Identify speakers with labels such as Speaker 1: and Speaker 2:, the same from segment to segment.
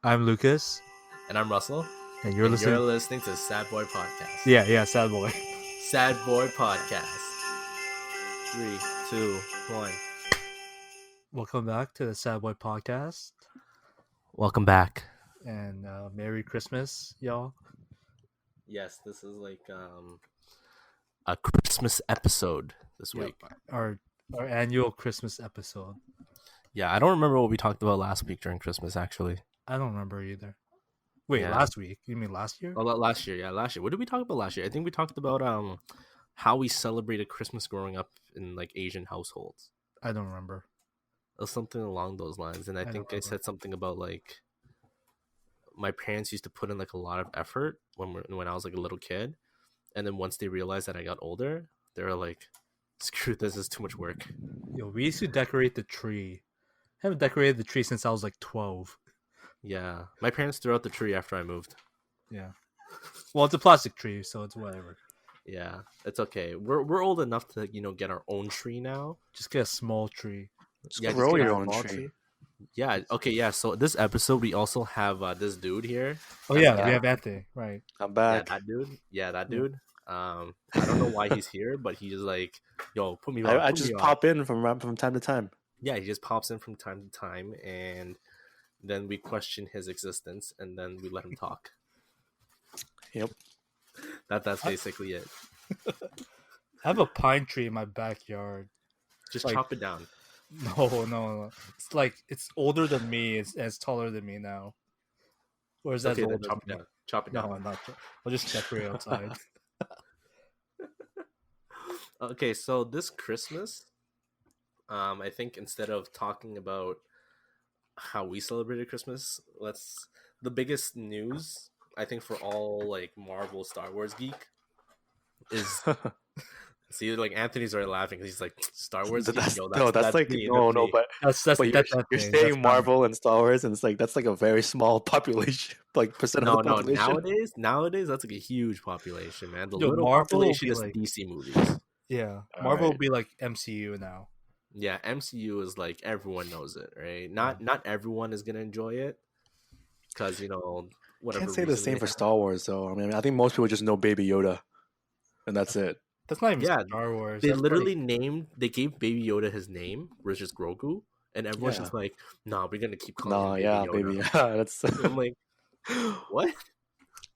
Speaker 1: I'm Lucas,
Speaker 2: And I'm Russell.
Speaker 1: and you're listening.
Speaker 2: To Sad Boy Podcast.
Speaker 1: Yeah, sad boy.
Speaker 2: Sad Boy Podcast. 3, 2, 1.
Speaker 1: Welcome back to the Sad Boy Podcast,
Speaker 2: Welcome back.
Speaker 1: and Merry Christmas, y'all.
Speaker 2: Yes, this is like a Christmas episode this week.
Speaker 1: Our annual Christmas episode.
Speaker 2: Yeah, I don't remember what we talked about last week during Christmas. Actually,
Speaker 1: I don't remember either. Wait,
Speaker 2: Yeah.
Speaker 1: last week? You mean last year?
Speaker 2: oh, last year. Yeah, last year. What did we talk about last year? I think we talked about how we celebrated Christmas growing up in like Asian households.
Speaker 1: I don't remember.
Speaker 2: Or something along those lines. And I
Speaker 1: don't
Speaker 2: think I
Speaker 1: remember.
Speaker 2: said something about like my parents used to put in like a lot of effort when I was like a little kid, and then once they realized that I got older, they were like, "Screw this! Is too much work."
Speaker 1: Yo, we used to decorate the tree. I haven't decorated the tree since I was like 12.
Speaker 2: Yeah, my parents threw out the tree after I moved.
Speaker 1: Yeah. Well, it's a plastic tree, so it's whatever.
Speaker 2: Yeah, it's okay. We're old enough to get our own tree now.
Speaker 1: Just get a small tree.
Speaker 3: Just
Speaker 2: Yeah,
Speaker 3: grow
Speaker 2: just get
Speaker 3: your
Speaker 2: a
Speaker 3: own
Speaker 2: small
Speaker 3: tree.
Speaker 2: Yeah. Okay. Yeah. So this episode we also have this dude here.
Speaker 1: Oh yeah, we have Anthony, right?
Speaker 3: I'm
Speaker 2: Yeah,
Speaker 3: back.
Speaker 2: that dude. Yeah, that dude. I don't know why he's here, but he's just like, "Yo, put me on."
Speaker 3: I
Speaker 2: put
Speaker 3: just
Speaker 2: me on."
Speaker 3: pop in from time to time.
Speaker 2: Yeah, he just pops in from time to time, and then we question his existence, and then we let him talk.
Speaker 3: Yep.
Speaker 2: That's basically it.
Speaker 1: I have a pine tree in my backyard.
Speaker 2: Just
Speaker 1: Like-
Speaker 2: chop it down.
Speaker 1: No. It's like it's older than me. It's taller than me now. Or is that
Speaker 2: Okay, then
Speaker 1: older
Speaker 2: chop it
Speaker 1: than me?
Speaker 2: down. Chop it
Speaker 1: No,
Speaker 2: down.
Speaker 1: I'm not. I'll just decorate outside.
Speaker 2: Okay, so this Christmas, I think instead of talking about how we celebrated Christmas, the biggest news I think for all like Marvel Star Wars geek is see like Anthony's already laughing because he's like Star Wars geek.
Speaker 3: that's,
Speaker 2: Yo,
Speaker 3: that's like
Speaker 2: me,
Speaker 3: no,
Speaker 2: that's
Speaker 3: no,
Speaker 2: me.
Speaker 3: but
Speaker 1: That's
Speaker 3: but you're
Speaker 1: that thing.
Speaker 3: saying
Speaker 1: That's
Speaker 3: Marvel and Star Wars, and it's like that's like a very small population, like percent of the population.
Speaker 2: Nowadays that's like a huge population, man. The
Speaker 1: Yo,
Speaker 2: little
Speaker 1: Marvel will
Speaker 2: population
Speaker 1: be
Speaker 2: is
Speaker 1: like-
Speaker 2: DC movies.
Speaker 1: Yeah,
Speaker 3: All
Speaker 1: Marvel will
Speaker 3: right.
Speaker 1: be like MCU now.
Speaker 2: Yeah, MCU is like everyone knows it, right? Not everyone is gonna enjoy it because whatever.
Speaker 3: Can't say the
Speaker 2: reason
Speaker 3: same
Speaker 2: they
Speaker 3: for
Speaker 2: have.
Speaker 3: Star Wars though. I mean, I think most people just know Baby Yoda, and that's it.
Speaker 1: That's not even
Speaker 2: Yeah,
Speaker 1: Star Wars.
Speaker 2: They
Speaker 1: That's
Speaker 2: literally they gave Baby Yoda his name, which is Grogu, and everyone's
Speaker 3: Yeah.
Speaker 2: just like, "Nah, we're gonna keep calling
Speaker 3: No,
Speaker 2: him
Speaker 3: yeah,
Speaker 2: Baby
Speaker 3: Baby.
Speaker 2: Yoda."
Speaker 3: Yeah, that's.
Speaker 2: I'm like, what?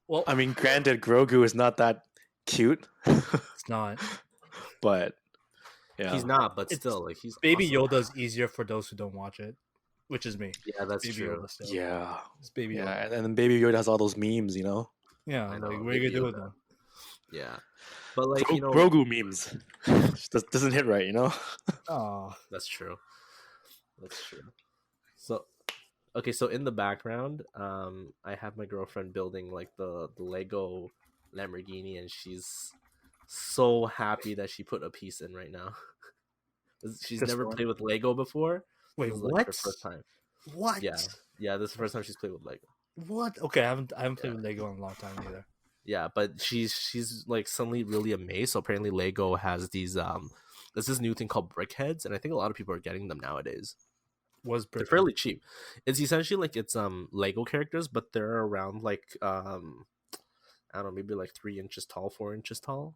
Speaker 1: well,
Speaker 3: I mean, granted, Grogu is not that cute,
Speaker 1: it's not.
Speaker 3: but yeah,
Speaker 2: He's not, but
Speaker 1: It's-
Speaker 2: still, like he's
Speaker 1: Baby
Speaker 2: awesome.
Speaker 1: Yoda is easier for those who don't watch it, which is me.
Speaker 2: Yeah, that's
Speaker 1: Baby
Speaker 2: true.
Speaker 1: Yoda still.
Speaker 3: yeah,
Speaker 1: It's Baby
Speaker 3: yeah.
Speaker 1: Yoda.
Speaker 3: And then Baby Yoda has all those memes, you know.
Speaker 1: Yeah,
Speaker 2: I know,
Speaker 1: like what are you
Speaker 2: Baby
Speaker 1: gonna do with
Speaker 2: Yoda.
Speaker 1: them?
Speaker 2: Yeah, but like
Speaker 3: Grogu memes just doesn't hit right, you know.
Speaker 1: Oh,
Speaker 2: that's true. That's true. So, okay, so in the background, I have my girlfriend building like the Lego Lamborghini, and she's so happy that she put a piece in right now. She's
Speaker 1: Just
Speaker 2: never
Speaker 1: one?
Speaker 2: played with Lego before.
Speaker 1: wait,
Speaker 2: This is, like,
Speaker 1: what?
Speaker 2: her first time.
Speaker 1: What?
Speaker 2: Yeah, this is the first time she's played with Lego.
Speaker 1: What? Okay, I haven't played
Speaker 2: Yeah.
Speaker 1: with Lego in a long time either.
Speaker 2: Yeah, but she's like suddenly really amazed. So apparently Lego has these there's this new thing called brickheads, and I think a lot of people are getting them nowadays.
Speaker 1: Was
Speaker 2: They're fairly cheap. It's essentially like it's Lego characters, but they're around like I don't know, maybe like 3 inches tall, 4 inches tall.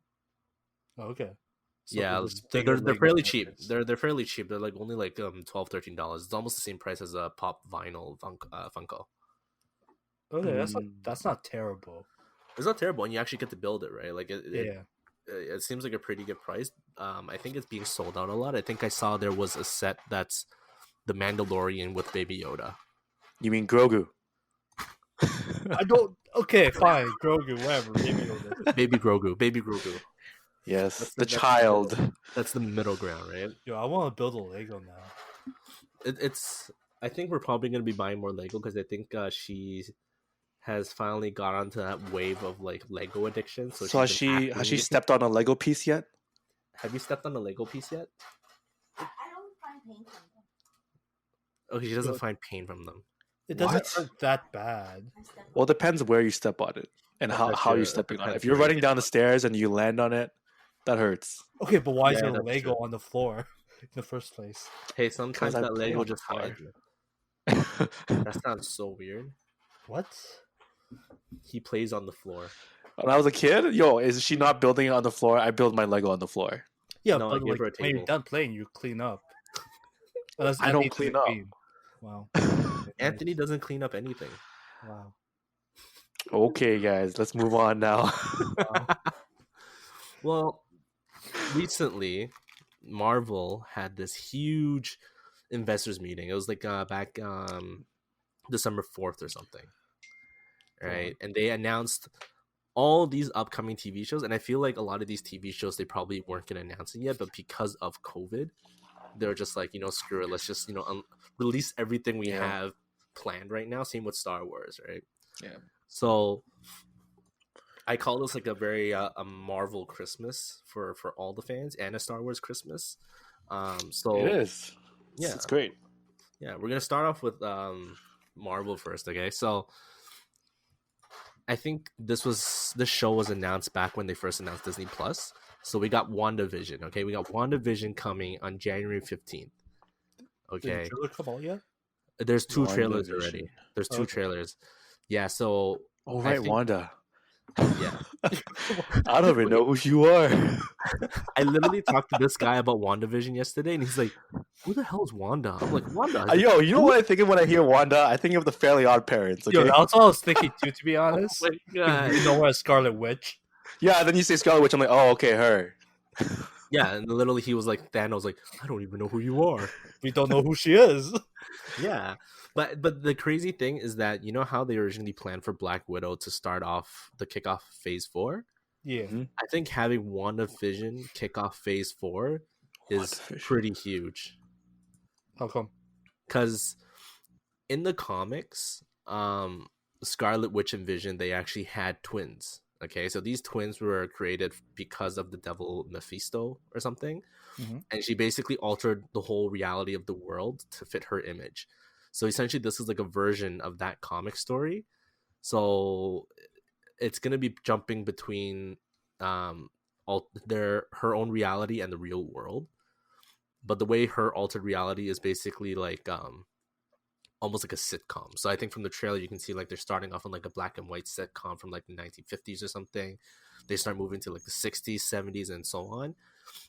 Speaker 1: Oh, okay. So
Speaker 2: Yeah,
Speaker 1: just
Speaker 2: they're
Speaker 1: bigger
Speaker 2: they're
Speaker 1: Lego
Speaker 2: fairly cheap.
Speaker 1: characters.
Speaker 2: They're fairly cheap. They're like only like $12-13. It's almost the same price as a pop vinyl Funko.
Speaker 1: Okay,
Speaker 3: Mm.
Speaker 1: that's not terrible.
Speaker 2: It's not terrible, and you actually get to build it, right? Like
Speaker 1: Yeah.
Speaker 2: it seems like a pretty good price. I think it's being sold out a lot. I think I saw there was a set that's the Mandalorian with Baby Yoda.
Speaker 3: You mean Grogu?
Speaker 1: I don't. Okay, fine. Grogu, whatever. Baby Yoda.
Speaker 2: Baby Grogu.
Speaker 3: Yes,
Speaker 2: That's
Speaker 3: the
Speaker 2: the
Speaker 3: child.
Speaker 2: That's the middle ground, right?
Speaker 1: Yo, I want to build a Lego now.
Speaker 2: It's. I think we're probably gonna be buying more Lego because I think she has finally got onto that wave of like Lego addiction. So,
Speaker 3: So has
Speaker 2: she's been
Speaker 3: she
Speaker 2: actively-
Speaker 3: stepped on a Lego piece yet?
Speaker 2: Have you stepped on a Lego piece yet?
Speaker 4: I don't find pain from them.
Speaker 2: Oh, she doesn't
Speaker 1: Good.
Speaker 2: find pain from them.
Speaker 1: It doesn't
Speaker 3: What?
Speaker 1: hurt that bad.
Speaker 4: I step
Speaker 3: Well, it depends where you step on it and
Speaker 2: That's
Speaker 3: how
Speaker 2: true.
Speaker 3: you're stepping on it.
Speaker 2: Depends
Speaker 3: If you're
Speaker 2: where you
Speaker 3: running
Speaker 2: get
Speaker 3: down
Speaker 2: on
Speaker 3: the
Speaker 2: it.
Speaker 3: stairs and you land on it, that hurts.
Speaker 1: Okay, but why is
Speaker 2: Yeah,
Speaker 1: there
Speaker 2: that's
Speaker 1: Lego
Speaker 2: true.
Speaker 1: on the floor in the first place?
Speaker 2: Hey, sometimes
Speaker 3: I
Speaker 2: that
Speaker 3: play
Speaker 2: Lego
Speaker 3: on
Speaker 2: just
Speaker 3: fire.
Speaker 2: hides you. That sounds so weird.
Speaker 1: What?
Speaker 2: He plays on the floor.
Speaker 3: When I was a kid, yo, is she not building it on the floor? I build my Lego on the floor.
Speaker 1: Yeah,
Speaker 2: No, I
Speaker 1: but
Speaker 2: gave
Speaker 1: like
Speaker 2: her a
Speaker 1: when you're
Speaker 2: table.
Speaker 1: done playing, you clean up. Unless
Speaker 3: I don't
Speaker 1: Anthony
Speaker 3: clean
Speaker 1: doesn't
Speaker 3: up.
Speaker 1: clean. Wow.
Speaker 2: Anthony doesn't clean up anything.
Speaker 1: Wow.
Speaker 3: Okay, guys, let's move on now.
Speaker 1: Wow.
Speaker 2: Well, recently, Marvel had this huge investors meeting. It was like back December 4th or something, right? And they announced all these upcoming TV shows, and I feel like a lot of these TV shows they probably weren't going to announce it yet, but because of COVID, they're just like, screw it, let's just release everything we have planned right now. Same with Star Wars, right?
Speaker 3: Yeah.
Speaker 2: So I call this like a very a Marvel Christmas for all the fans, and a Star Wars Christmas. So
Speaker 3: It is.
Speaker 2: Yeah,
Speaker 3: It's great.
Speaker 2: yeah. We're gonna start off with Marvel first, okay? So I think this show was announced back when they first announced Disney Plus. So we got WandaVision, okay? We got WandaVision coming on January 15th.
Speaker 1: Did
Speaker 2: Okay.
Speaker 1: the trailer come out yet?
Speaker 2: There's two trailers
Speaker 3: WandaVision.
Speaker 2: already. There's two
Speaker 1: Okay.
Speaker 2: trailers. Yeah, so
Speaker 3: Oh,
Speaker 2: I
Speaker 3: right,
Speaker 2: think-
Speaker 3: Wanda.
Speaker 2: yeah.
Speaker 3: I don't even know who you are.
Speaker 2: I literally talked to this guy about WandaVision yesterday, and he's like, "Who the hell is Wanda?" I'm like, "Wanda." He's like,
Speaker 3: Yo, you know what I think of when I hear Wanda? I think of the Fairly Odd Parents. Okay.
Speaker 1: Yo, that's what I was thinking too, to be honest.
Speaker 2: "Oh my god!"
Speaker 1: You know what, Scarlet Witch?
Speaker 3: Yeah. Then you say Scarlet Witch. I'm like, oh, okay, her.
Speaker 2: Yeah, and literally he was like, Thanos, like, "I don't even know who you are."
Speaker 1: We don't know who she is.
Speaker 2: Yeah, but the crazy thing is that you know how they originally planned for Black Widow to start off the kickoff Phase 4.
Speaker 1: Yeah.
Speaker 2: I think having WandaVision kick off Phase 4 is
Speaker 3: WandaVision.
Speaker 2: pretty huge.
Speaker 1: How come?
Speaker 2: Because in the comics, Scarlet Witch and Vision, they actually had twins. Okay, so these twins were created because of the devil Mephisto or something,
Speaker 1: Mhm.
Speaker 2: and she basically altered the whole reality of the world to fit her image. So essentially, this is like a version of that comic story. So it's gonna be jumping between her own reality and the real world. But the way her altered reality is basically like almost like a sitcom. So I think from the trailer you can see like they're starting off on like a black and white sitcom from like the 1950s or something. They start moving to like the 60s, 70s, and so on.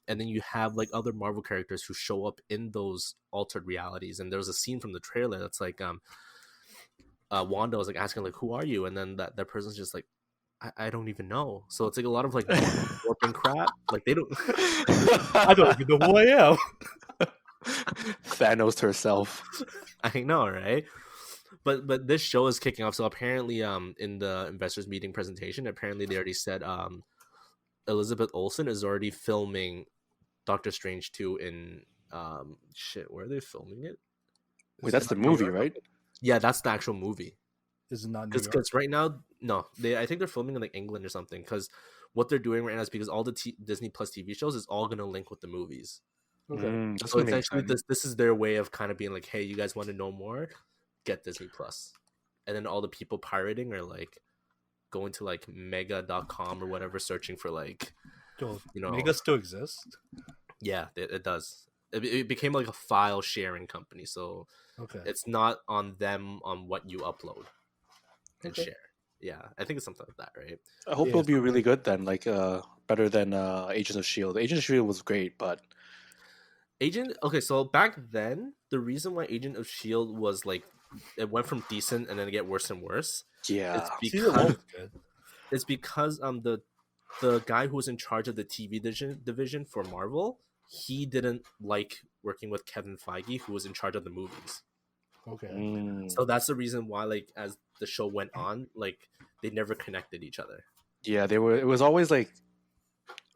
Speaker 2: And then you have like other Marvel characters who show up in those altered realities. And there's a scene from the trailer that's like Wanda was like asking like, "Who are you?" And then that person's just like, I don't even know. So it's like a lot of like warping crap. Like they don't.
Speaker 1: I don't even know who I am.
Speaker 3: Thanos herself.
Speaker 2: I know, right? But this show is kicking off. So apparently, in the investors meeting presentation, apparently they already said Elizabeth Olsen is already filming Doctor Strange 2 in where are they filming it?
Speaker 3: Wait, that's the movie, right?
Speaker 2: Yeah, that's the actual movie.
Speaker 1: This is not New York.
Speaker 2: Because right now, no, I think they're filming in like England or something. Because what they're doing right now is because all the Disney Plus TV shows is all gonna link with the movies.
Speaker 1: Okay.
Speaker 3: That's
Speaker 2: So
Speaker 3: gonna make
Speaker 2: essentially,
Speaker 3: sense.
Speaker 2: this is their way of kind of being like, hey, you guys want to know more? Get Disney Plus. And then all the people pirating are like going to like mega.com or whatever, searching for like,
Speaker 1: Yo,
Speaker 2: you know,
Speaker 1: Mega still exists?
Speaker 2: yeah, it does. It became like a file sharing company. So
Speaker 1: Okay.
Speaker 2: it's not on them on what you upload and
Speaker 1: Okay.
Speaker 2: share. Yeah, I think it's something like that, right?
Speaker 3: I hope
Speaker 1: Yeah.
Speaker 3: it'll be really good then, like better than Agents of Shield. Agents of Shield was great, but
Speaker 2: So back then, the reason why Agent of Shield was like it went from decent and then it get worse and worse.
Speaker 3: yeah,
Speaker 1: Season 1 was good.
Speaker 2: It's because the guy who was in charge of the TV division for Marvel, he didn't like working with Kevin Feige, who was in charge of the movies.
Speaker 1: Okay.
Speaker 2: So that's the reason why, like, as the show went on, like they never connected each other.
Speaker 3: yeah, they were. It was always like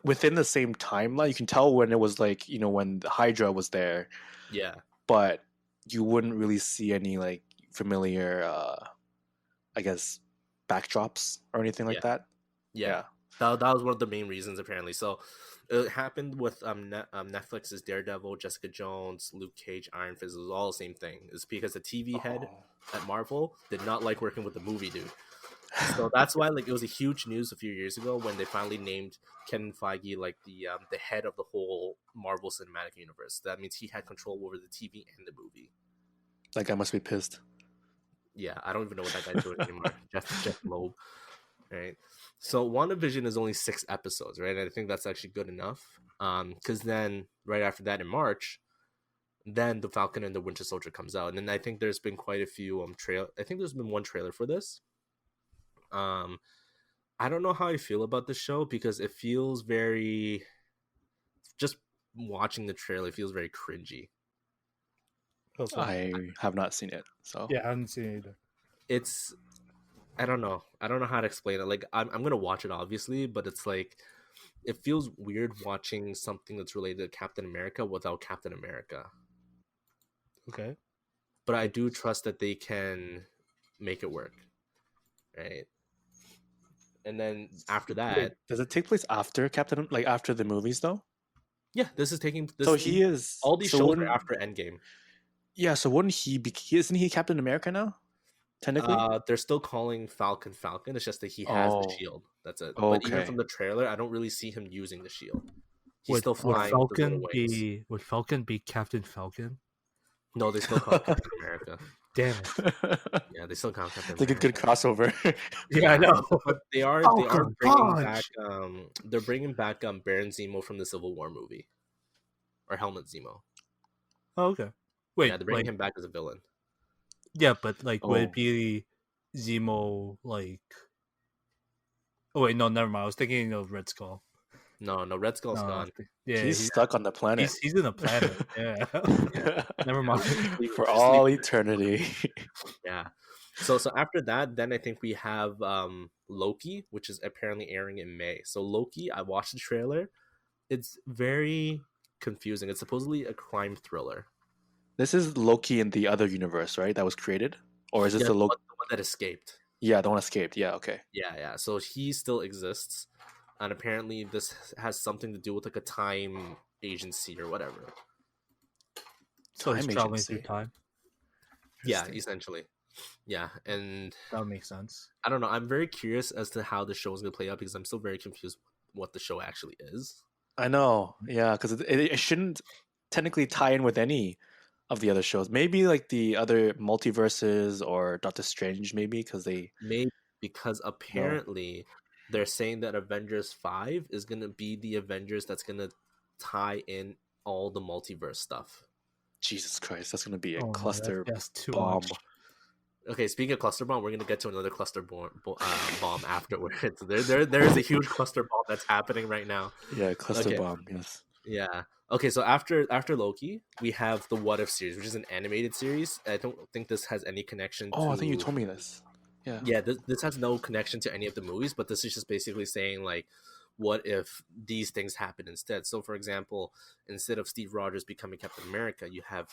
Speaker 3: within the same timeline. You can tell when it was like when the Hydra was there,
Speaker 2: Yeah,
Speaker 3: but you wouldn't really see any like familiar, I guess, backdrops or anything like that.
Speaker 2: yeah. That was one of the main reasons apparently. So it happened with Netflix's Daredevil, Jessica Jones, Luke Cage, Iron Fist. It was all the same thing. It's because the TV head at Marvel did not like working with the movie dude. So that's why like it was a huge news a few years ago when they finally named Kevin Feige like the head of the whole Marvel Cinematic Universe. That means he had control over the TV and the movie.
Speaker 3: That guy must be pissed.
Speaker 2: Yeah, I don't even know what that guy's doing anymore. Jeff Loeb, right? So WandaVision is only 6 episodes, right? And I think that's actually good enough. Because then right after that in March, then the Falcon and the Winter Soldier comes out, and then I think there's been quite a few trail. I think there's been one trailer for this. I don't know how I feel about the show because it feels very. Just watching the trailer, it feels very cringy.
Speaker 1: Also,
Speaker 3: I have not seen it, so
Speaker 1: yeah, I haven't seen it either.
Speaker 2: It's I don't know. I don't know how to explain it. Like I'm gonna watch it obviously, but it's like it feels weird watching something that's related to Captain America without Captain America.
Speaker 1: Okay.
Speaker 2: But I do trust that they can make it work, right? And then after that,
Speaker 3: Wait, does it take place after Captain, like after the movies though?
Speaker 2: yeah, this is taking this.
Speaker 3: So he is.
Speaker 2: All these
Speaker 3: so
Speaker 2: shows
Speaker 3: wouldn't-
Speaker 2: are after Endgame.
Speaker 3: Yeah, so wouldn't he be? Isn't he Captain America now? Technically.
Speaker 2: They're still calling Falcon Falcon. It's just that he has the
Speaker 3: Oh.
Speaker 2: shield. That's it. But even
Speaker 3: Okay.
Speaker 2: from the trailer, I don't really see him using the shield. He's
Speaker 1: Would,
Speaker 2: still
Speaker 1: would
Speaker 2: flying with his little
Speaker 1: Falcon
Speaker 2: wings.
Speaker 1: would Falcon be Captain Falcon?
Speaker 2: No, they still call it Captain America.
Speaker 1: Damn it.
Speaker 2: Yeah, they still call it Captain
Speaker 3: It's like a
Speaker 2: America.
Speaker 3: good crossover.
Speaker 1: Yeah, I know.
Speaker 2: But they are
Speaker 1: Falcon
Speaker 2: bringing back
Speaker 1: punch!
Speaker 2: they're bringing back Baron Zemo from the Civil War movie, or Helmet Zemo.
Speaker 1: Oh, okay. Wait,
Speaker 2: Yeah, they're bringing
Speaker 1: like,
Speaker 2: him back as a villain.
Speaker 1: yeah, but like, would
Speaker 3: Oh.
Speaker 1: it be Zemo like? Oh wait, no, never mind. I was thinking of Red Skull.
Speaker 2: No, Red Skull's
Speaker 1: No,
Speaker 2: gone.
Speaker 1: yeah,
Speaker 3: He's stuck on the planet.
Speaker 1: he's in a planet. Yeah. Never mind.
Speaker 3: For all eternity.
Speaker 2: Yeah. So after that, then I think we have Loki, which is apparently airing in May. So Loki, I watched the trailer. It's very confusing. It's supposedly a crime thriller.
Speaker 3: This is Loki in the other universe, right? That was created, or is this
Speaker 2: Yeah,
Speaker 3: the
Speaker 2: the
Speaker 3: Loki?
Speaker 2: one that escaped.
Speaker 3: Yeah, the one escaped. Yeah, okay.
Speaker 2: Yeah. So he still exists, and apparently this has something to do with like a time agency or whatever.
Speaker 1: So he's
Speaker 3: Time
Speaker 1: traveling
Speaker 3: agency.
Speaker 1: through time.
Speaker 2: Yeah,
Speaker 3: Interesting.
Speaker 2: essentially. Yeah, and
Speaker 1: That would make sense.
Speaker 2: I don't know. I'm very curious as to how the show is going to play out because I'm still very confused what the show actually is.
Speaker 3: I know. Yeah, because it shouldn't technically tie in with any of the other shows. Maybe like the other multiverses or Doctor Strange, maybe because they.
Speaker 2: Maybe because apparently they're saying that Avengers 5 is going to be the Avengers that's going to tie in all the multiverse stuff.
Speaker 3: Jesus Christ, that's gonna be a
Speaker 1: Oh, no,
Speaker 3: cluster
Speaker 1: that's too
Speaker 3: bomb.
Speaker 1: much.
Speaker 2: Okay, speaking of cluster bomb, we're gonna get to another cluster bomb afterwards. There is a huge cluster bomb that's happening right now.
Speaker 3: Yeah, cluster
Speaker 2: Okay.
Speaker 3: bomb. Yes.
Speaker 2: Yeah. Okay, so after Loki, we have the What If series, which is an animated series. I don't think this has any connection.
Speaker 3: Oh,
Speaker 2: to...
Speaker 3: I think you told me this. Yeah.
Speaker 2: Yeah, this has no connection to any of the movies, but this is just basically saying like, what if these things happen instead? So, for example, instead of Steve Rogers becoming Captain America, you have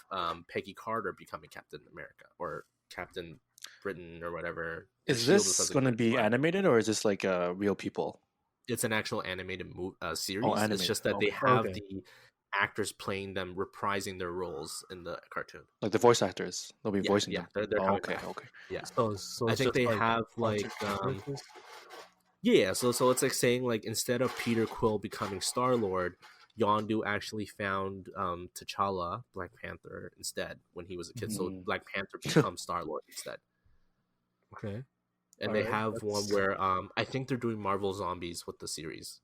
Speaker 2: Peggy Carter becoming Captain America or Captain Britain or whatever.
Speaker 3: Is
Speaker 2: Shield or
Speaker 3: this
Speaker 2: something
Speaker 3: going to
Speaker 2: like
Speaker 3: be
Speaker 2: that.
Speaker 3: animated or is this like real people?
Speaker 2: It's an actual animated series.
Speaker 3: Oh,
Speaker 2: It's
Speaker 3: animated.
Speaker 2: just that they
Speaker 3: Okay.
Speaker 2: have
Speaker 1: Okay.
Speaker 2: the actors playing them, reprising their roles in the cartoon.
Speaker 3: Like the voice actors, they'll be
Speaker 2: Yeah,
Speaker 3: voicing
Speaker 2: yeah,
Speaker 3: them.
Speaker 2: they're
Speaker 3: Oh,
Speaker 2: coming
Speaker 3: okay,
Speaker 2: back.
Speaker 3: okay.
Speaker 2: Yeah.
Speaker 1: So
Speaker 2: I
Speaker 1: it's
Speaker 2: think
Speaker 1: just
Speaker 2: they
Speaker 1: like
Speaker 2: have
Speaker 1: bunch
Speaker 2: like
Speaker 1: of universes?
Speaker 2: yeah, so it's like saying like instead of Peter Quill becoming Star Lord, Yondu actually found T'Challa, Black Panther, instead when he was a kid. So
Speaker 3: Mhm.
Speaker 2: Black Panther becomes Star Lord instead.
Speaker 1: Okay.
Speaker 2: And they
Speaker 1: Alright,
Speaker 2: have one
Speaker 1: that's-
Speaker 2: where I think they're doing Marvel Zombies with the series.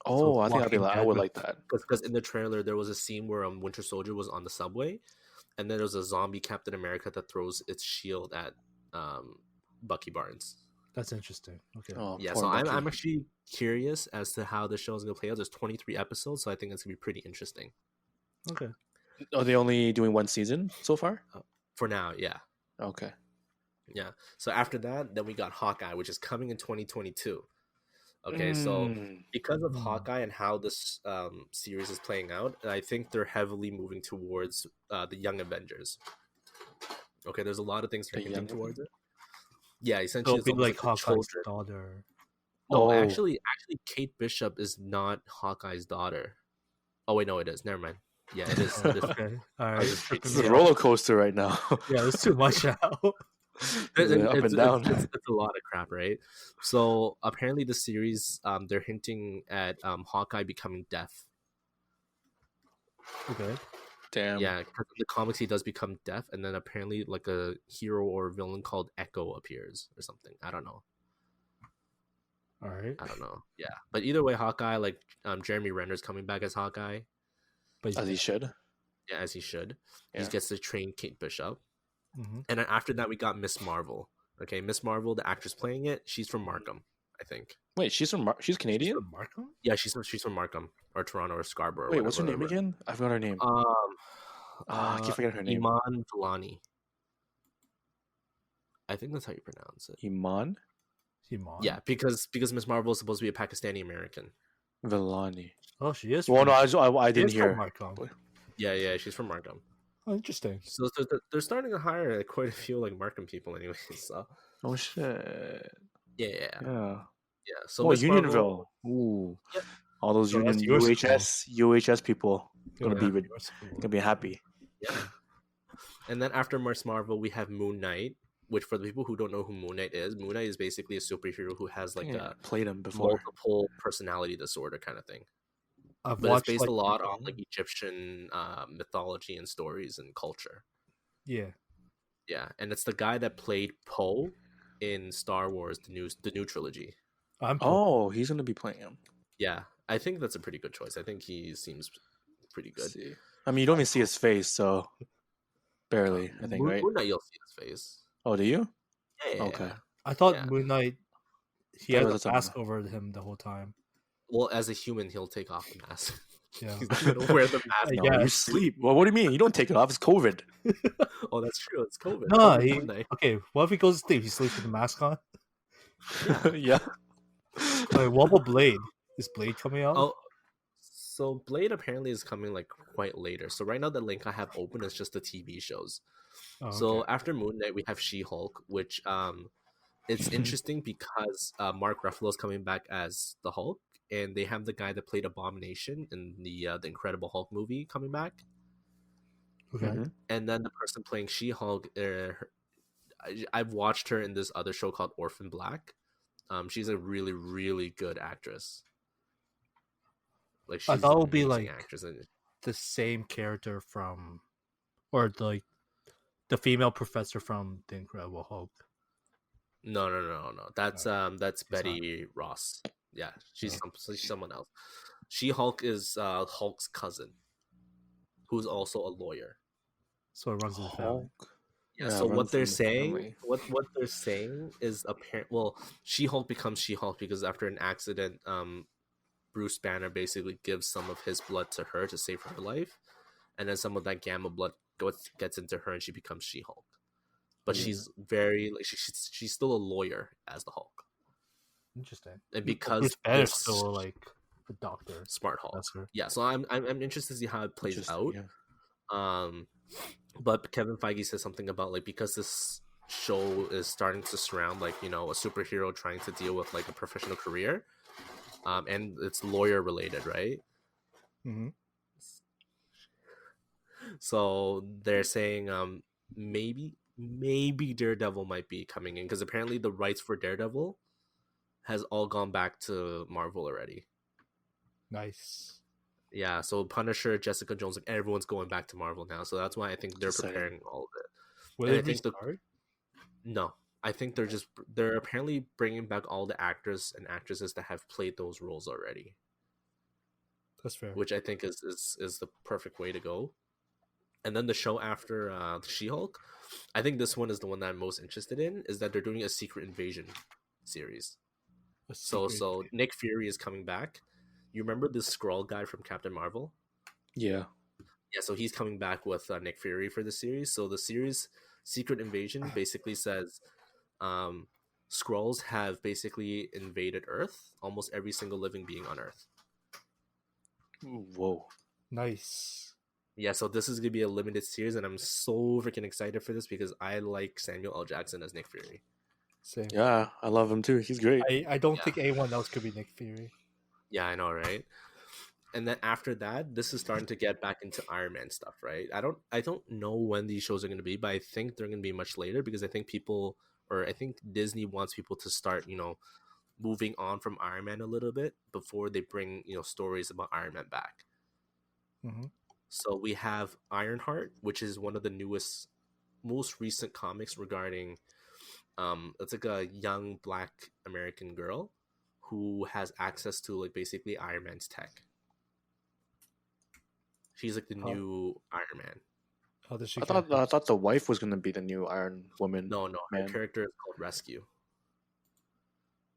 Speaker 3: Oh, I think
Speaker 1: Walking
Speaker 3: I
Speaker 1: Dead
Speaker 3: would
Speaker 1: with-
Speaker 3: like that.
Speaker 2: Because in the trailer there was a scene where Winter Soldier was on the subway, and then there was a zombie Captain America that throws its shield at Bucky Barnes.
Speaker 1: That's interesting. Okay.
Speaker 3: Oh,
Speaker 2: Yeah,
Speaker 3: poor
Speaker 2: so I'm
Speaker 3: Bucky.
Speaker 2: actually curious as to how the show is going to play out. There's 23 episodes, so I think it's going to be pretty interesting.
Speaker 1: Okay.
Speaker 3: Are they only doing one season so far?
Speaker 2: For now, yeah.
Speaker 3: Okay.
Speaker 2: Yeah. So after that, then we got Hawkeye, which is coming in 2022. Okay, so
Speaker 3: Mm.
Speaker 2: because of
Speaker 1: Hmm.
Speaker 2: Hawkeye and how this series is playing out, I think they're heavily moving towards the Young Avengers. Okay, there's a lot of things they're
Speaker 3: The
Speaker 2: hinting
Speaker 3: Young
Speaker 2: towards it. Yeah,
Speaker 1: So
Speaker 2: essentially,
Speaker 1: it'll
Speaker 2: it's
Speaker 1: be
Speaker 2: almost
Speaker 1: like
Speaker 2: the
Speaker 1: Hawkeye's
Speaker 2: children.
Speaker 1: daughter.
Speaker 2: No,
Speaker 3: Oh.
Speaker 2: actually, Kate Bishop is not Hawkeye's daughter. Oh wait, no, it is. Never mind. Yeah, it is. It is.
Speaker 1: Okay. All
Speaker 2: I
Speaker 1: right.
Speaker 2: was just
Speaker 3: This is a roller coaster right now.
Speaker 1: Yeah, it's too much now.
Speaker 3: It's up and down.
Speaker 2: It's a lot of crap, right? So apparently, the series they're hinting at Hawkeye becoming deaf.
Speaker 1: Okay.
Speaker 3: Damn.
Speaker 2: Yeah, because in the comics he does become deaf, and then apparently like a hero or villain called Echo appears or something. I don't know.
Speaker 1: All right,
Speaker 2: Yeah, but either way, Hawkeye, like Jeremy Renner's coming back as Hawkeye.
Speaker 1: but he's
Speaker 3: As he
Speaker 1: dead.
Speaker 3: should.
Speaker 2: Yeah, as he should.
Speaker 3: Yeah.
Speaker 2: He gets to train Kate Bishop.
Speaker 1: Mhm.
Speaker 2: And then after that, we got Miss Marvel. Okay, Miss Marvel, the actress playing it, she's from Markham, I think.
Speaker 3: Wait, she's
Speaker 1: She's
Speaker 3: Canadian?
Speaker 1: from Markham.
Speaker 2: Yeah, she's from Markham or Toronto or Scarborough. Or
Speaker 3: Wait, what's her
Speaker 2: whatever.
Speaker 3: name again? I forgot her name. I keep forgetting her name.
Speaker 2: Iman Vellani. I think that's how you pronounce it.
Speaker 3: Iman
Speaker 1: Simon.
Speaker 2: Yeah, because Miss Marvel is supposed to be a Pakistani American.
Speaker 3: Vellani.
Speaker 1: Oh, she is.
Speaker 3: Well,
Speaker 1: from-
Speaker 3: no, I
Speaker 1: she
Speaker 3: didn't
Speaker 1: is from
Speaker 3: hear.
Speaker 1: Markham.
Speaker 2: Yeah, she's from Markham.
Speaker 1: Oh, interesting.
Speaker 2: So they're starting to hire like, quite a few like Markham people, anyways. So
Speaker 3: Oh shit.
Speaker 2: yeah.
Speaker 3: Yeah.
Speaker 2: So
Speaker 3: Oh,
Speaker 2: Miss
Speaker 3: Unionville.
Speaker 2: Marvel,
Speaker 3: Ooh.
Speaker 2: Yep.
Speaker 3: All those
Speaker 1: So that's
Speaker 3: Union
Speaker 1: yours,
Speaker 3: UHS people gonna
Speaker 1: Yeah,
Speaker 3: be
Speaker 1: yours.
Speaker 3: gonna be happy.
Speaker 2: yeah. And then after Miss Marvel, we have Moon Knight, which for the people who don't know who Moon Knight is basically a superhero who has like
Speaker 3: Yeah,
Speaker 2: a
Speaker 3: played him before.
Speaker 2: multiple personality disorder kind of thing.
Speaker 1: I've
Speaker 2: But it's
Speaker 1: watched
Speaker 2: based
Speaker 1: like
Speaker 2: a lot on like Egyptian mythology and stories and culture.
Speaker 1: yeah.
Speaker 2: Yeah, and it's the guy that played Poe in Star Wars, the new trilogy.
Speaker 1: I'm
Speaker 3: Oh, he's gonna be playing him.
Speaker 2: Yeah, I think that's a pretty good choice. I think he seems pretty good.
Speaker 3: Let's see. I mean, you don't even see his face, so barely. I think, right?
Speaker 2: Moon Knight, you'll see his face.
Speaker 3: Oh, do you?
Speaker 2: Yeah.
Speaker 3: Okay.
Speaker 1: I thought
Speaker 2: Yeah.
Speaker 1: Moon Knight. He
Speaker 3: Thought
Speaker 1: had
Speaker 3: it
Speaker 1: a
Speaker 3: was a
Speaker 1: mask
Speaker 3: something.
Speaker 1: over him the whole time.
Speaker 2: Well, as a human, he'll take off the mask.
Speaker 1: Yeah.
Speaker 2: He's not gonna wear the mask.
Speaker 1: Yeah.
Speaker 3: You sleep. Well, what do you mean? You don't take it off. It's COVID.
Speaker 2: Oh, that's true. It's COVID.
Speaker 1: No,
Speaker 2: COVID
Speaker 1: he.
Speaker 2: Moon Knight.
Speaker 1: Okay, what if he goes to sleep? He sleeps with the mask on.
Speaker 3: Yeah.
Speaker 1: Like, what about Blade? Is Blade coming out?
Speaker 2: Oh, so Blade apparently is coming like quite later. So right now the link I have open is just the TV shows.
Speaker 1: Oh,
Speaker 2: So
Speaker 1: okay.
Speaker 2: after Moon Knight, we have She-Hulk, which it's interesting because Mark Ruffalo is coming back as the Hulk, and they have the guy that played Abomination in the Incredible Hulk movie coming back,
Speaker 1: Okay.
Speaker 3: Mhm.
Speaker 2: and then the person playing She-Hulk, I've watched her in this other show called Orphan Black. She's a really, really good actress. Like
Speaker 1: I
Speaker 2: she's
Speaker 1: thought it
Speaker 2: an
Speaker 1: would be
Speaker 2: amazing
Speaker 1: like
Speaker 2: actress. And
Speaker 1: the same character from, or like the female professor from The Incredible Hulk.
Speaker 2: no. That's
Speaker 1: She's
Speaker 2: Betty Ross. Yeah, she's
Speaker 1: Oh.
Speaker 2: she's someone else. She-Hulk is Hulk's cousin, who's also a lawyer.
Speaker 1: So it runs in the family.
Speaker 3: Hulk.
Speaker 2: Yeah,
Speaker 3: Yeah,
Speaker 2: so
Speaker 3: runs
Speaker 2: what they're
Speaker 3: in the
Speaker 2: saying,
Speaker 3: family.
Speaker 2: what they're saying is apparent. Well, She-Hulk becomes She-Hulk because after an accident, Bruce Banner basically gives some of his blood to her to save her life, and then some of that gamma blood gets into her, and she becomes She-Hulk. But
Speaker 1: Yeah.
Speaker 2: she's very like she's still a lawyer as the Hulk,
Speaker 1: Interesting.
Speaker 2: and
Speaker 1: But
Speaker 2: because
Speaker 1: Bruce Banner's
Speaker 2: this
Speaker 1: still like a doctor.
Speaker 2: smart Hulk.
Speaker 1: That's her.
Speaker 2: Yeah, so I'm interested to see how it plays
Speaker 3: Interesting,
Speaker 2: out.
Speaker 3: yeah.
Speaker 2: But Kevin Feige says something about like because this show is starting to surround like a superhero trying to deal with like a professional career, and it's lawyer related, right?
Speaker 1: Mm-hmm.
Speaker 2: So they're saying maybe Daredevil might be coming in because apparently the rights for Daredevil has all gone back to Marvel already.
Speaker 1: Nice.
Speaker 2: Yeah, so Punisher, Jessica Jones, like everyone's going back to Marvel now. So that's why I think they're
Speaker 3: Exciting.
Speaker 2: preparing all of it.
Speaker 1: Will
Speaker 2: And
Speaker 1: they
Speaker 2: I think
Speaker 1: restart?
Speaker 2: No, I think they're apparently bringing back all the actors and actresses that have played those roles already,
Speaker 1: That's fair.
Speaker 2: which I think is the perfect way to go. And then the show after She-Hulk, I think this one is the one that I'm most interested in. Is that they're doing a Secret Invasion series.
Speaker 1: A
Speaker 2: So
Speaker 1: secret-
Speaker 2: Nick Fury is coming back. You remember this Skrull guy from Captain Marvel?
Speaker 3: Yeah.
Speaker 2: Yeah, so he's coming back with Nick Fury for the series. So the series Secret Invasion basically says Skrulls have basically invaded Earth, almost every single living being on Earth.
Speaker 3: Whoa.
Speaker 1: Nice.
Speaker 2: Yeah, so this is going to be a limited series, and I'm so freaking excited for this because I like Samuel L. Jackson as Nick Fury.
Speaker 1: Same.
Speaker 3: Yeah, I love him too. He's great.
Speaker 1: I don't
Speaker 2: Yeah.
Speaker 1: think anyone else could be Nick Fury.
Speaker 2: Yeah, I know, right? And then after that, this is starting to get back into Iron Man stuff, right? I don't know when these shows are going to be, but I think they're going to be much later because I think Disney wants people to start, moving on from Iron Man a little bit before they bring, stories about Iron Man back.
Speaker 1: Mm-hmm.
Speaker 2: So we have Ironheart, which is one of the most recent comics regarding it's like a young Black American girl who has access to like basically Iron Man's tech. She's like the
Speaker 1: How,
Speaker 2: new Iron Man.
Speaker 1: how does she
Speaker 3: I
Speaker 1: get?
Speaker 3: thought the wife was gonna be the new Iron Woman.
Speaker 2: No, her
Speaker 3: Man.
Speaker 2: character is called Rescue.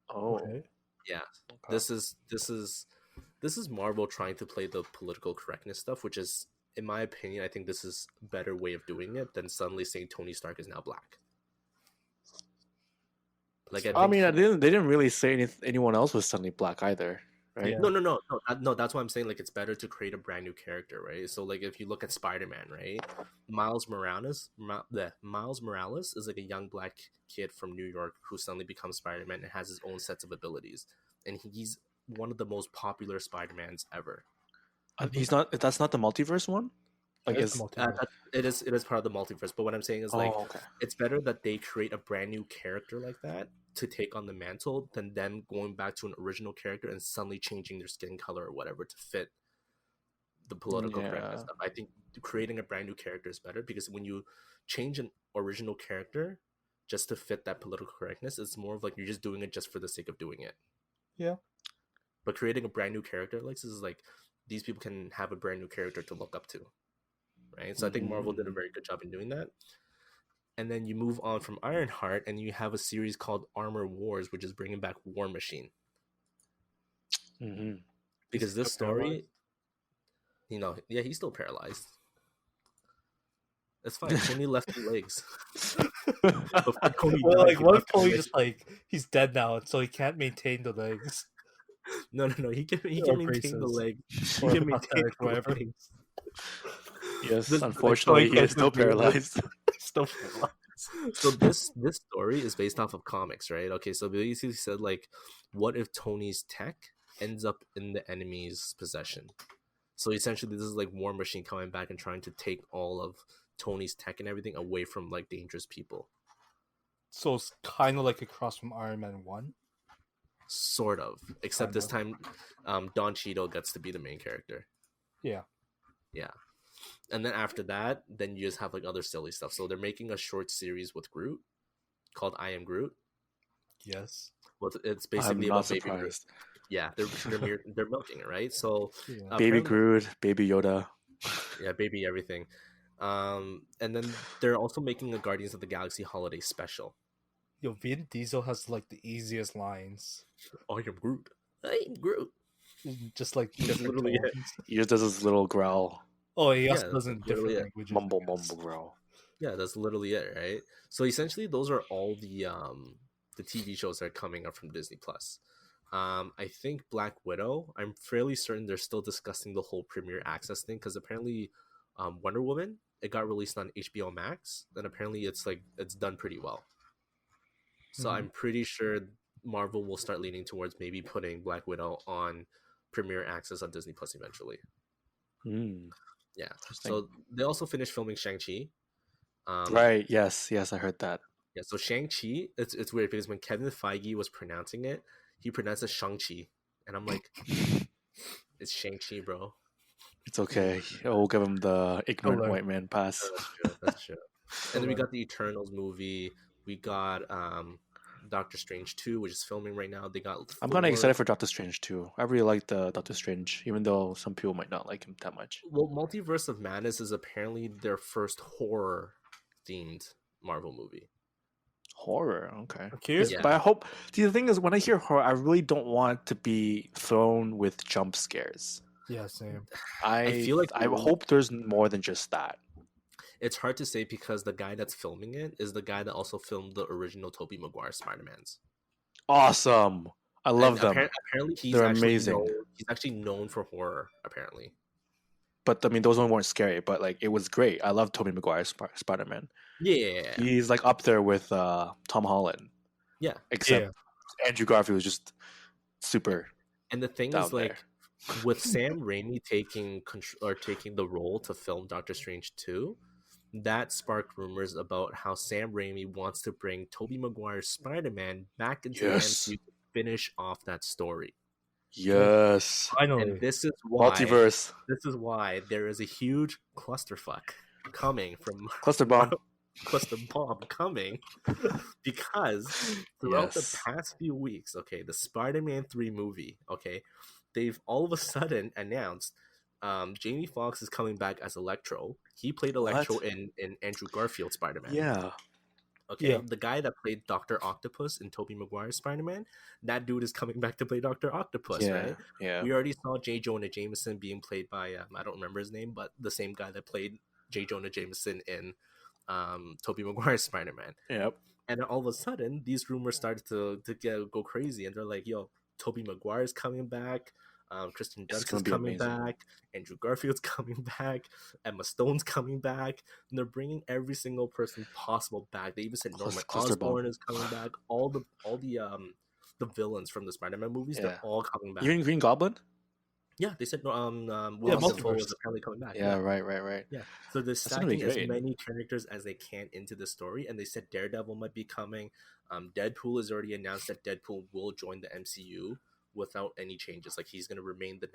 Speaker 3: Oh,
Speaker 1: Okay.
Speaker 2: Yeah,
Speaker 1: Okay.
Speaker 2: this is Marvel trying to play the political correctness stuff, which is, in my opinion, I think this is a better way of doing it than suddenly saying Tony Stark is now black. Like
Speaker 3: I mean, they didn't really say anyone else was suddenly black either, right?
Speaker 1: Yeah.
Speaker 2: No. That's why I'm saying like it's better to create a brand new character, right? So like if you look at Spider-Man, right, Miles Morales is like a young black kid from New York who suddenly becomes Spider-Man and has his own sets of abilities, and he's one of the most popular Spider-Mans ever.
Speaker 3: He's not. That's not the multiverse one. Like,
Speaker 1: It's
Speaker 3: is
Speaker 1: multiverse.
Speaker 2: It is part of the multiverse, but what I'm saying is like
Speaker 3: okay.
Speaker 2: it's better that they create a brand new character like that to take on the mantle than them going back to an original character and suddenly changing their skin color or whatever to fit the political correctness stuff. I think creating a brand new character is better because when you change an original character just to fit that political correctness, it's more of like you're just doing it just for the sake of doing it.
Speaker 1: Yeah.
Speaker 2: But creating a brand new character like this is like these people can have a brand new character to look up to. Right? So I think Marvel did a very good job in doing that. And then you move on from Ironheart and you have a series called Armor Wars, which is bringing back War Machine.
Speaker 3: Mm-hmm.
Speaker 2: Because this story, he's still paralyzed. It's fine. Tony left two legs. Before Tony
Speaker 1: Well,
Speaker 2: died,
Speaker 1: like,
Speaker 2: he
Speaker 1: what if
Speaker 2: left two
Speaker 1: Tony
Speaker 2: legs.
Speaker 1: just like he's dead now, so he can't maintain the legs
Speaker 2: No. He can
Speaker 1: or
Speaker 2: maintain the
Speaker 1: braces
Speaker 2: leg. He
Speaker 1: or
Speaker 2: can maintain
Speaker 1: prosthetic,
Speaker 2: the
Speaker 1: whatever.
Speaker 2: legs.
Speaker 3: Yes,
Speaker 2: This-
Speaker 3: unfortunately, he
Speaker 1: Tony
Speaker 3: is still
Speaker 1: can't do it.
Speaker 3: paralyzed.
Speaker 1: Still paralyzed.
Speaker 2: So this story is based off of comics, right? Okay, so basically said like, what if Tony's tech ends up in the enemy's possession? So essentially, this is like War Machine coming back and trying to take all of Tony's tech and everything away from like dangerous people.
Speaker 1: So it's kind of like a cross from Iron Man 1.
Speaker 2: Sort of, except
Speaker 1: Kinda.
Speaker 2: this time, Don Cheadle gets to be the main character.
Speaker 1: Yeah.
Speaker 2: And then after that, then you just have like other silly stuff. So they're making a short series with Groot called I Am Groot.
Speaker 1: Yes.
Speaker 2: Well, it's
Speaker 3: I'm
Speaker 2: basically
Speaker 3: not
Speaker 2: about Baby Groot.
Speaker 3: surprised.
Speaker 2: Yeah, they're milking it, right? So
Speaker 1: Yeah.
Speaker 3: Baby
Speaker 2: apparently-
Speaker 3: Groot, Baby Yoda.
Speaker 2: yeah, baby everything. And then they're also making a Guardians of the Galaxy holiday special.
Speaker 1: Yo, Vin Diesel has like the easiest lines.
Speaker 2: I am Groot. I am Groot.
Speaker 1: Just like
Speaker 2: That's
Speaker 1: different
Speaker 2: literally it.
Speaker 1: tones.
Speaker 3: He just does his little growl,
Speaker 1: Oh, he also
Speaker 2: Yeah,
Speaker 1: does
Speaker 2: that's
Speaker 1: in different
Speaker 2: literally it.
Speaker 1: languages.
Speaker 3: mumble,
Speaker 1: I guess.
Speaker 3: mumble growl.
Speaker 2: Yeah, that's literally it, right? So essentially, those are all the TV shows that are coming up from Disney Plus. I think Black Widow. I'm fairly certain they're still discussing the whole premiere access thing because apparently, Wonder Woman it got released on HBO Max, and apparently it's done pretty well. So
Speaker 1: Mhm.
Speaker 2: I'm pretty sure Marvel will start leaning towards maybe putting Black Widow on premiere access on Disney Plus eventually.
Speaker 3: Mm,
Speaker 2: Yeah.
Speaker 3: interesting.
Speaker 2: So they also finished filming Shang-Chi.
Speaker 3: Right? Yes, I heard that.
Speaker 2: Yeah, so Shang-Chi, it's weird because when Kevin Feige was pronouncing it, he pronounced it Shang-Chi. And I'm like, it's Shang-Chi, bro.
Speaker 3: It's okay. We'll give him the ignorant
Speaker 1: learn.
Speaker 3: white man pass.
Speaker 2: That's true. And then we got the Eternals movie. We got Doctor Strange 2, which is filming right now. They got
Speaker 3: I'm kind
Speaker 2: Thor.
Speaker 3: of excited for Doctor Strange too. I really like the Doctor Strange, even though some people might not like him that much.
Speaker 2: Well, Multiverse of Madness is apparently their first horror-themed Marvel movie.
Speaker 3: Horror, okay.
Speaker 1: I'm curious.
Speaker 2: Yeah.
Speaker 3: But I hope. See, the thing is, when I hear horror, I really don't want to be thrown with jump scares.
Speaker 1: Yeah, same.
Speaker 3: I
Speaker 2: feel like
Speaker 3: I hope there's more than just that.
Speaker 2: It's hard to say because the guy that's filming it is the guy that also filmed the original Tobey Maguire Spider-Mans.
Speaker 3: Awesome. I love
Speaker 2: And
Speaker 3: them.
Speaker 2: Apparently, he's
Speaker 3: They're
Speaker 2: actually
Speaker 3: amazing.
Speaker 2: he's actually known for horror. Apparently,
Speaker 3: But I mean, those ones weren't scary. But like, it was great. I love Tobey Maguire's Spider-Man.
Speaker 2: yeah.
Speaker 3: He's like up there with Tom Holland.
Speaker 2: Yeah.
Speaker 3: Except Andrew Garfield was just super.
Speaker 2: And the thing
Speaker 3: Down
Speaker 2: is, like, with Sam Raimi taking the role to film Doctor Strange 2, that sparked rumors about how Sam Raimi wants to bring Tobey Maguire's Spider-Man back into
Speaker 3: Yes.
Speaker 2: the MCU to finish off that story.
Speaker 3: Yes.
Speaker 1: Finally.
Speaker 2: And this is why
Speaker 3: Multiverse.
Speaker 2: there is a huge clusterfuck coming from
Speaker 3: Cluster bomb.
Speaker 2: cluster bomb coming because throughout the
Speaker 3: Yes.
Speaker 2: past few weeks, okay, the Spider-Man 3 movie, okay, they've all of a sudden announced Jamie Foxx is coming back as Electro. He played Electro
Speaker 3: What?
Speaker 2: in Andrew Garfield's Spider-Man.
Speaker 3: Yeah.
Speaker 2: Okay,
Speaker 1: Yeah.
Speaker 2: the guy that played Dr. Octopus in Tobey Maguire's Spider-Man, that dude is coming back to play Dr. Octopus,
Speaker 3: Yeah.
Speaker 2: right?
Speaker 3: Yeah.
Speaker 2: We already saw J. Jonah Jameson being played by I don't remember his name, but the same guy that played J. Jonah Jameson in Tobey Maguire's Spider-Man.
Speaker 3: Yep.
Speaker 2: And then all of a sudden, these rumors started to go crazy, and they're like, "Yo, Tobey Maguire's coming back, Kristen
Speaker 3: It's
Speaker 2: Dunst
Speaker 3: gonna
Speaker 2: is
Speaker 3: be
Speaker 2: coming
Speaker 3: amazing.
Speaker 2: back, Andrew Garfield's coming back, Emma Stone's coming back, and they're bringing every single person possible back. They even said Norman
Speaker 3: Cluster bomb.
Speaker 2: Osborn is coming back. All the villains from the Spider-Man movies,
Speaker 3: Yeah.
Speaker 2: they're all coming back.
Speaker 3: Even Green Goblin?
Speaker 2: Yeah, they said Willem
Speaker 3: Yeah,
Speaker 2: Dafoe is
Speaker 3: multiverse.
Speaker 2: apparently coming back.
Speaker 3: Yeah, right.
Speaker 2: Yeah, so they're
Speaker 3: gonna be
Speaker 2: stacking as
Speaker 3: great.
Speaker 2: many characters as they can into the story, and they said Daredevil might be coming. Deadpool is already announced that Deadpool will join the MCU without any changes. Like he's going to remain the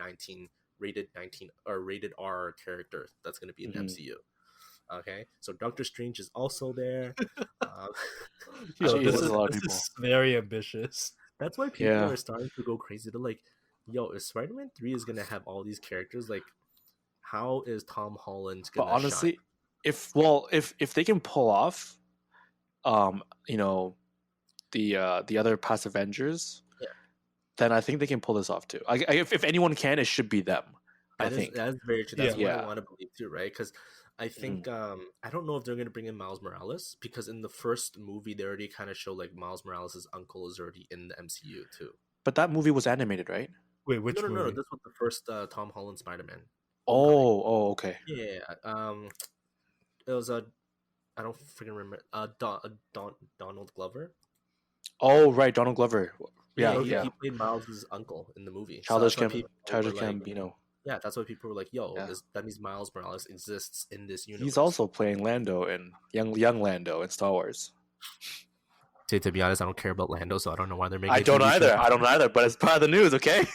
Speaker 2: rated R character that's going to be in the
Speaker 3: Mhm.
Speaker 2: MCU. Okay, so Doctor Strange is also there.
Speaker 1: Yo,
Speaker 3: Jeez,
Speaker 1: this
Speaker 3: that's
Speaker 1: is
Speaker 3: a lot of
Speaker 1: this
Speaker 3: people.
Speaker 1: is very ambitious.
Speaker 2: That's why people
Speaker 3: Yeah.
Speaker 2: are starting to go crazy. They're like, "Yo, if Spider-Man 3 is going to have all these characters, like, how is Tom Holland
Speaker 3: But
Speaker 2: going to shine?"
Speaker 3: honestly, if they can pull off you know, the other past Avengers,
Speaker 2: Yeah.
Speaker 3: then I think they can pull this off too. If anyone can, it should be them. I think.
Speaker 2: That is very true. That's
Speaker 1: Yeah.
Speaker 2: what I
Speaker 3: Yeah.
Speaker 2: want to believe too, right? Because I think I don't know if they're going to bring in Miles Morales because in the first movie they already kind of show like Miles Morales' uncle is already in the MCU too.
Speaker 3: But that movie was animated, right?
Speaker 1: Wait, which
Speaker 2: No,
Speaker 1: movie?
Speaker 2: this was the first Tom Holland Spider-Man.
Speaker 3: Okay.
Speaker 2: Yeah, it was a I don't freaking remember. Donald Glover.
Speaker 3: Oh, right, Donald Glover. Yeah,
Speaker 2: he,
Speaker 3: yeah.
Speaker 2: he played Miles' uncle in the movie.
Speaker 3: Childish
Speaker 2: that's why people were like,
Speaker 3: Gambino.
Speaker 2: yeah, that's why people were like, "Yo,
Speaker 3: Yeah.
Speaker 2: that means Miles Morales exists in this universe."
Speaker 3: He's also playing Lando in young Lando in Star Wars.
Speaker 2: To be honest, I don't care about Lando, so I don't know why they're making.
Speaker 3: I don't either, but it's part of the news, okay?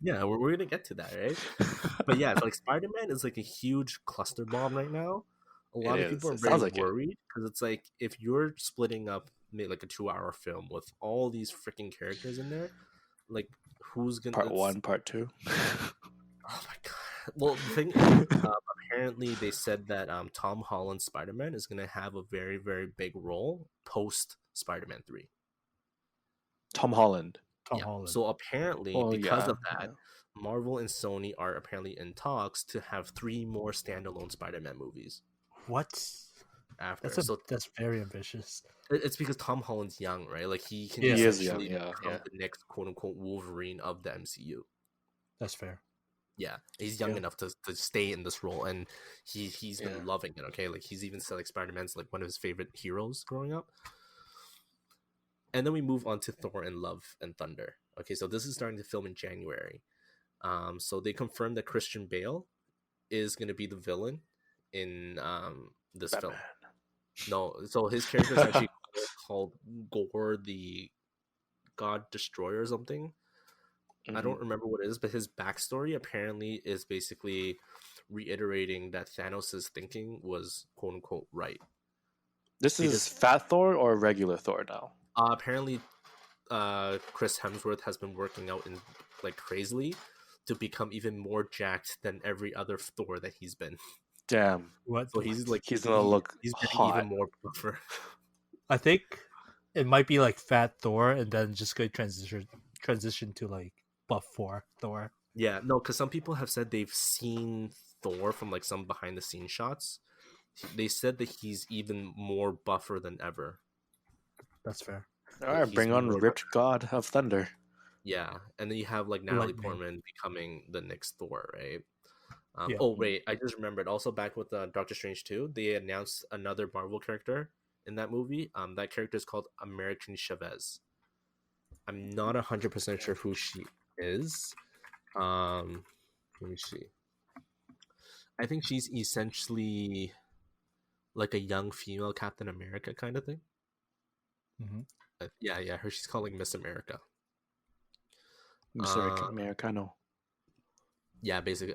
Speaker 2: Yeah, we're gonna get to that, right? But yeah, like Spider-Man is like a huge cluster bomb right now. A lot of people are very worried because it's like if you're splitting up like a 2-hour film with all these freaking characters in there, like who's gonna
Speaker 3: Part 1, Part 2.
Speaker 2: Oh my god! Well, the thing apparently they said that Tom Holland's Spider-Man is gonna have a very very big role post Spider-Man 3.
Speaker 3: Tom Holland.
Speaker 1: Tom Holland.
Speaker 2: So apparently, because of that, Marvel and Sony are apparently in talks to have 3 more standalone Spider-Man movies.
Speaker 1: What?
Speaker 2: After
Speaker 1: that's very ambitious.
Speaker 2: It's because Tom Holland's young, right? Like he can
Speaker 3: is
Speaker 2: essentially
Speaker 3: young,
Speaker 2: become the next quote unquote Wolverine of the MCU.
Speaker 1: That's fair.
Speaker 2: Yeah, he's young enough to stay in this role, and he's been loving it. Okay, like he's even said like Spider-Man's like one of his favorite heroes growing up. And then we move on to Thor and Love and Thunder. Okay, so this is starting to film in January. So they confirmed that Christian Bale is going to be the villain in this film. No, so his character is actually called Gore the God Destroyer or something. I don't remember what it is, but his backstory apparently is basically reiterating that Thanos' thinking was quote unquote right.
Speaker 3: This is Fat Thor or regular Thor now?
Speaker 2: Apparently, Chris Hemsworth has been working out in like crazily to become even more jacked than every other Thor that he's been.
Speaker 3: Damn.
Speaker 1: What?
Speaker 2: So he's like
Speaker 3: he's gonna look
Speaker 2: he's getting
Speaker 3: hot.
Speaker 2: even more buffer.
Speaker 1: I think it might be like Fat Thor, and then just go transition to like Buff Thor.
Speaker 2: Yeah, no, because some people have said they've seen Thor from like some behind the scenes shots. They said that he's even more buffer than ever.
Speaker 1: That's fair.
Speaker 3: All right, bring on ripped God of Thunder.
Speaker 2: Yeah, and then you have like Natalie Portman becoming the next Thor, right?
Speaker 1: Yeah.
Speaker 2: Oh wait, I just remembered. Also, back with Doctor Strange 2, they announced another Marvel character in that movie. That character is called American Chavez. I'm not 100% sure who she is. Let me see. I think she's essentially like a young female Captain America kind of thing.
Speaker 1: Mm-hmm.
Speaker 2: Yeah, she's calling Miss America.
Speaker 3: Mr. Americano.
Speaker 2: Yeah, basically.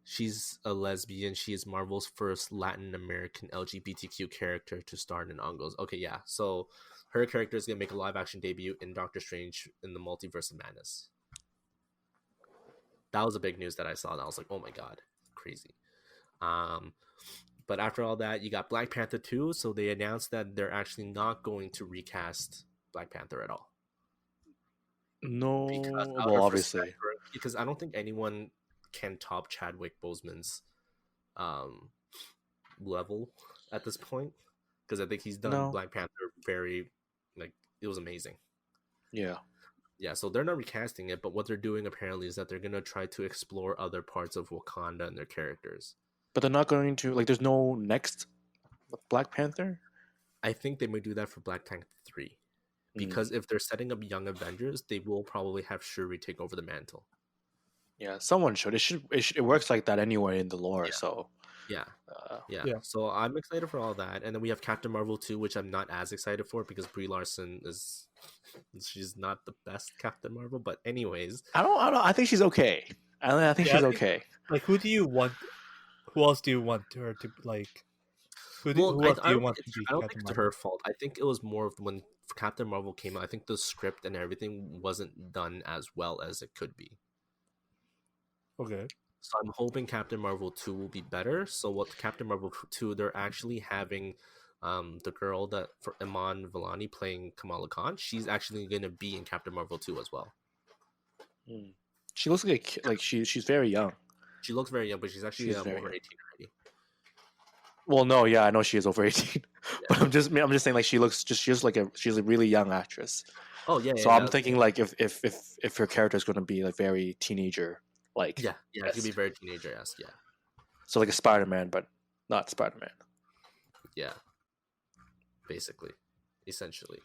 Speaker 2: She's a lesbian. She is Marvel's first Latin American LGBTQ character to star in Ongos. Okay, yeah. So her character is gonna make a live action debut in Doctor Strange in the Multiverse of Madness. That was a big news that I saw, and I was like, oh my god, crazy. Um, but after all that, you got Black Panther 2. So they announced that they're actually not going to recast Black Panther at all.
Speaker 3: No,
Speaker 2: Because out
Speaker 3: well,
Speaker 2: of
Speaker 3: obviously.
Speaker 2: respect because I don't think anyone can top Chadwick Boseman's um, level at this point. Because I think he's done
Speaker 3: No.
Speaker 2: Black Panther very, like, it was amazing.
Speaker 3: Yeah.
Speaker 2: Yeah, so they're not recasting it, but what they're doing apparently is that they're going to try to explore other parts of Wakanda and their characters.
Speaker 3: But they're not going to, like, there's no next Black Panther?
Speaker 2: I think they may do that for Black Panther 3. Because if they're setting up Young Avengers, they will probably have Shuri take over the mantle.
Speaker 3: Yeah, someone should. It works like that anyway in the lore,
Speaker 2: Yeah.
Speaker 3: so...
Speaker 2: Yeah.
Speaker 1: Yeah.
Speaker 2: So I'm excited for all that. And then we have Captain Marvel 2, which I'm not as excited for because Brie Larson she's not the best Captain Marvel. But anyways.
Speaker 3: I think she's okay. I think she's okay.
Speaker 1: Like, who else do you want her to, like... Who else do you want to be
Speaker 2: I don't
Speaker 1: Captain
Speaker 2: think it's
Speaker 1: Marvel?
Speaker 2: her fault. I think it was more of when Captain Marvel came out. I think the script and everything wasn't done as well as it could be.
Speaker 1: Okay.
Speaker 2: So I'm hoping Captain Marvel 2 will be better. So what Captain Marvel 2, they're actually having the girl that for Iman Vellani playing Kamala Khan, she's actually going to be in Captain Marvel 2 as well.
Speaker 3: She looks like she's very young.
Speaker 2: She looks very young, but she's actually over 18 already.
Speaker 3: Well, no, yeah, I know she is over 18, but I'm just saying like she's a really young actress.
Speaker 2: Oh yeah.
Speaker 3: So I'm thinking like if her character is going to be like very teenager, like
Speaker 2: yeah, it could be very teenager-esque, yeah.
Speaker 3: So like a Spider-Man, but not Spider-Man.
Speaker 2: Yeah, basically, essentially,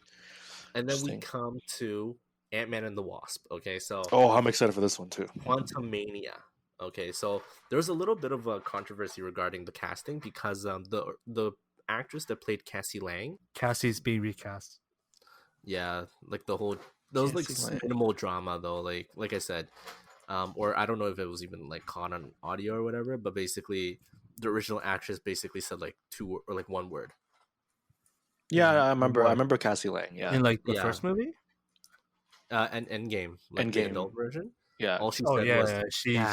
Speaker 2: and then we come to Ant-Man and the Wasp. Okay, so
Speaker 3: I'm excited for this one too.
Speaker 2: Quantumania. Okay, so there's a little bit of a controversy regarding the casting because the actress that played Cassie Lang,
Speaker 1: Cassie's being recast.
Speaker 2: yeah, like the whole there was like minimal drama though, like I said, or I don't know if it was even like caught on audio or whatever, but basically the original actress basically said like two or like one word.
Speaker 3: Yeah, I remember Cassie Lang. Yeah,
Speaker 1: in like the first movie.
Speaker 2: And Endgame, like
Speaker 3: Endgame.
Speaker 2: the adult version.
Speaker 3: Yeah.
Speaker 2: All she said was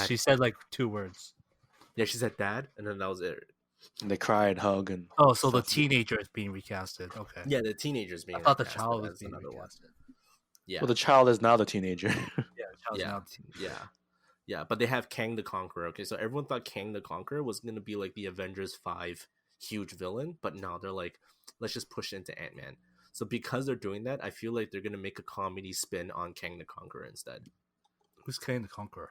Speaker 1: she said like 2 words.
Speaker 2: Yeah, she said dad, and then that was it.
Speaker 3: And they cry and hug and.
Speaker 1: Oh, so the teenager is being recasted. Okay.
Speaker 2: Yeah, the teenagers being.
Speaker 1: I thought the child was being recasted.
Speaker 2: Yeah.
Speaker 3: Well, the child is now the teenager.
Speaker 2: Yeah. But they have Kang the Conqueror. Okay, so everyone thought Kang the Conqueror was gonna be like the Avengers 5 huge villain, but no, they're like, let's just push it into Ant-Man. So because they're doing that, I feel like they're gonna make a comedy spin on Kang the Conqueror instead.
Speaker 1: Who's Kang the Conqueror?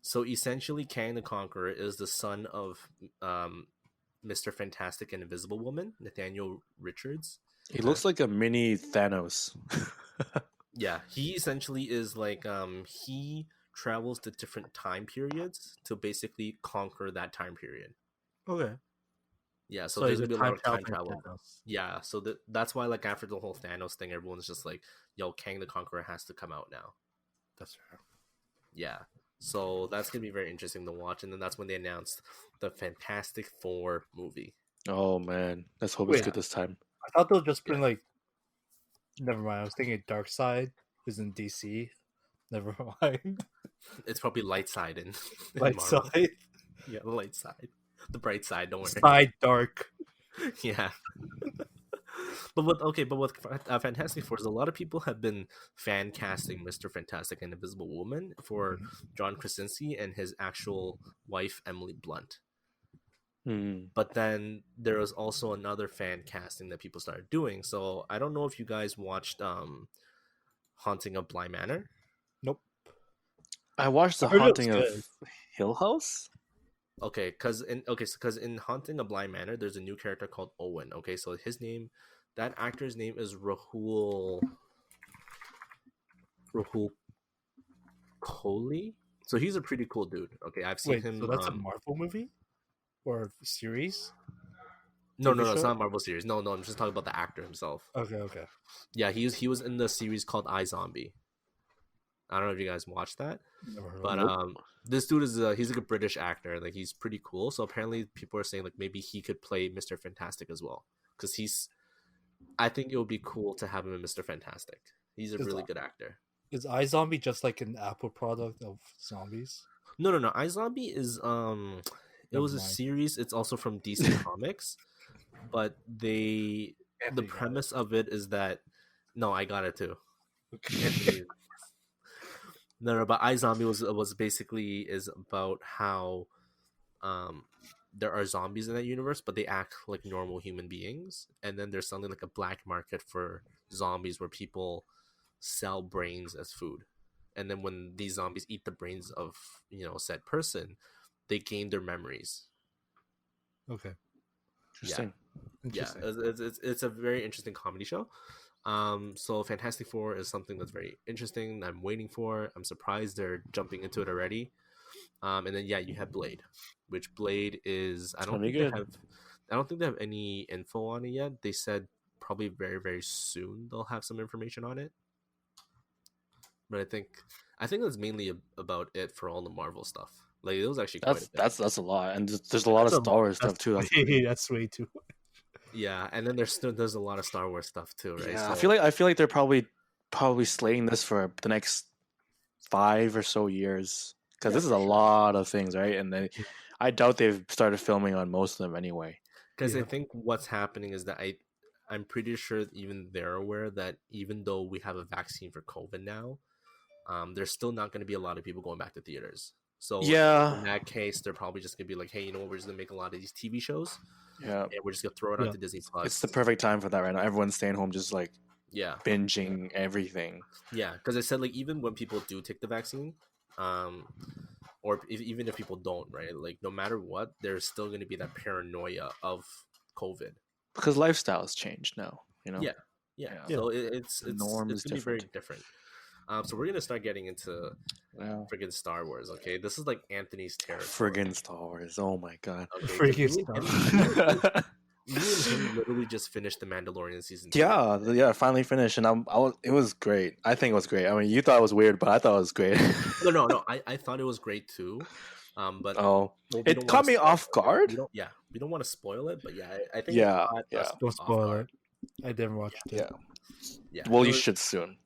Speaker 2: So essentially, Kang the Conqueror is the son of Mr. Fantastic and Invisible Woman, Nathaniel Richards.
Speaker 3: He looks like a mini Thanos.
Speaker 2: Yeah, he essentially is like he travels to different time periods to basically conquer that time period.
Speaker 1: Okay.
Speaker 2: Yeah, so there's gonna be a lot of time travel.
Speaker 1: Thanos.
Speaker 2: Yeah, so that's why like after the whole Thanos thing, everyone's just like, "Yo, Kang the Conqueror has to come out now."
Speaker 1: That's fair.
Speaker 2: Yeah, so that's gonna be very interesting to watch, and then that's when they announced the Fantastic Four movie.
Speaker 3: Oh man, let's hope it's good this time.
Speaker 1: I thought they'll just bring like. Never mind. I was thinking Darkseid is in DC. Never mind.
Speaker 2: It's probably Light Side in
Speaker 1: Light
Speaker 2: Marvel.
Speaker 1: Side.
Speaker 2: Yeah, the light side, the bright side. Don't worry.
Speaker 1: Side dark.
Speaker 2: Yeah. But with Fantastic Four, a lot of people have been fan casting Mr. Fantastic and Invisible Woman for John Krasinski and his actual wife Emily Blunt. But then there was also another fan casting that people started doing. So I don't know if you guys watched Haunting of Bly Manor.
Speaker 1: Nope.
Speaker 3: I watched The Haunting of Hill House.
Speaker 2: Okay, because in Haunting of Bly Manor, there's a new character called Owen. Okay, so that actor's name is Rahul Kohli. So he's a pretty cool dude. Okay, I've seen him.
Speaker 1: So that's a Marvel movie or series?
Speaker 2: No, it's not a Marvel series. No, I'm just talking about the actor himself.
Speaker 1: Okay.
Speaker 2: Yeah, he was in the series called iZombie. I don't know if you guys watched that,
Speaker 1: Never heard of
Speaker 2: but
Speaker 1: it.
Speaker 3: Nope.
Speaker 2: this dude is he's like a British actor. Like he's pretty cool. So apparently people are saying like maybe he could play Mr. Fantastic as well because he's. I think it would be cool to have him in Mr. Fantastic. He's a
Speaker 1: Is
Speaker 2: really good actor.
Speaker 1: Is iZombie just like an Apple product of zombies?
Speaker 2: No. iZombie is it
Speaker 1: Never
Speaker 2: was a
Speaker 1: mind.
Speaker 2: series. It's also from DC Comics, but the
Speaker 1: Anthony got it.
Speaker 2: premise of it is that no, I got it too. No, but iZombie was basically is about how there are zombies in that universe, but they act like normal human beings, and then there's something like a black market for zombies where people sell brains as food, and then when these zombies eat the brains of said person, they gain their memories.
Speaker 1: Okay.
Speaker 3: Interesting.
Speaker 1: Interesting.
Speaker 2: It's a very interesting comedy show. So Fantastic Four is something that's very interesting. I'm waiting for. I'm surprised they're jumping into it already. And then you have Blade, which Blade is. I don't
Speaker 3: gonna be
Speaker 2: think they
Speaker 3: good.
Speaker 2: have. I don't think they have any info on it yet. They said probably very very soon they'll have some information on it. But I think that's mainly about it for all the Marvel stuff. Like it was actually quite a bit.
Speaker 3: That's a lot, and there's a lot of Star Wars stuff too.
Speaker 1: That's way too.
Speaker 2: Yeah, and then there's a lot of Star Wars stuff too, right?
Speaker 3: Yeah,
Speaker 2: So,
Speaker 3: I feel like they're probably slaying this for the next 5 or so years because
Speaker 2: Yeah,
Speaker 3: this is
Speaker 2: for
Speaker 3: a
Speaker 2: sure.
Speaker 3: lot of things, right? And then I doubt they've started filming on most of them anyway.
Speaker 2: because I
Speaker 1: Yeah.
Speaker 2: think what's happening is that I'm pretty sure even they're aware that even though we have a vaccine for COVID now, there's still not going to be a lot of people going back to theaters. So
Speaker 3: Yeah.
Speaker 2: in that case, they're probably just going to be like, hey, you know what? We're just going to make a lot of these TV shows,
Speaker 3: Yeah,
Speaker 2: and we're just going to throw it
Speaker 1: Yeah.
Speaker 2: onto Disney Plus.
Speaker 3: it's the perfect time for that right now. Everyone's staying home, just like
Speaker 2: Yeah,
Speaker 3: binging everything.
Speaker 2: yeah. Because I said like even when people do take the vaccine, or even if people don't, right? Like no matter what, there's still going to be that paranoia of COVID.
Speaker 3: Because lifestyles change now, you know.
Speaker 2: Yeah.
Speaker 3: Yeah.
Speaker 2: So it's
Speaker 3: The norm is
Speaker 2: gonna be very
Speaker 3: different.
Speaker 2: different. So we're gonna start getting into
Speaker 3: Yeah.
Speaker 2: friggin' Star Wars. Okay, this is like Anthony's territory.
Speaker 3: Friggin' Star Wars. Oh my god.
Speaker 2: Okay, 'cause
Speaker 1: Friggin'
Speaker 2: me and
Speaker 1: Star
Speaker 2: me and him literally just finished the Mandalorian season 2.
Speaker 3: Yeah, finally finished, and it was great. I think it was great. I mean, you thought it was weird, but I thought it was great.
Speaker 2: No. I thought it was great too. But
Speaker 3: Oh,
Speaker 2: we
Speaker 3: it
Speaker 2: don't
Speaker 3: caught
Speaker 2: wanna
Speaker 3: me
Speaker 2: spoil
Speaker 3: off
Speaker 2: it.
Speaker 3: guard.
Speaker 2: We don't want to spoil it, but I think
Speaker 3: Yeah,
Speaker 2: it caught
Speaker 3: yeah.
Speaker 2: us
Speaker 1: Don't
Speaker 2: off
Speaker 1: spoil
Speaker 2: guard.
Speaker 1: it. I didn't watch it.
Speaker 3: Yeah.
Speaker 2: Yeah.
Speaker 3: Well,
Speaker 2: it
Speaker 3: you
Speaker 2: was-
Speaker 3: should soon.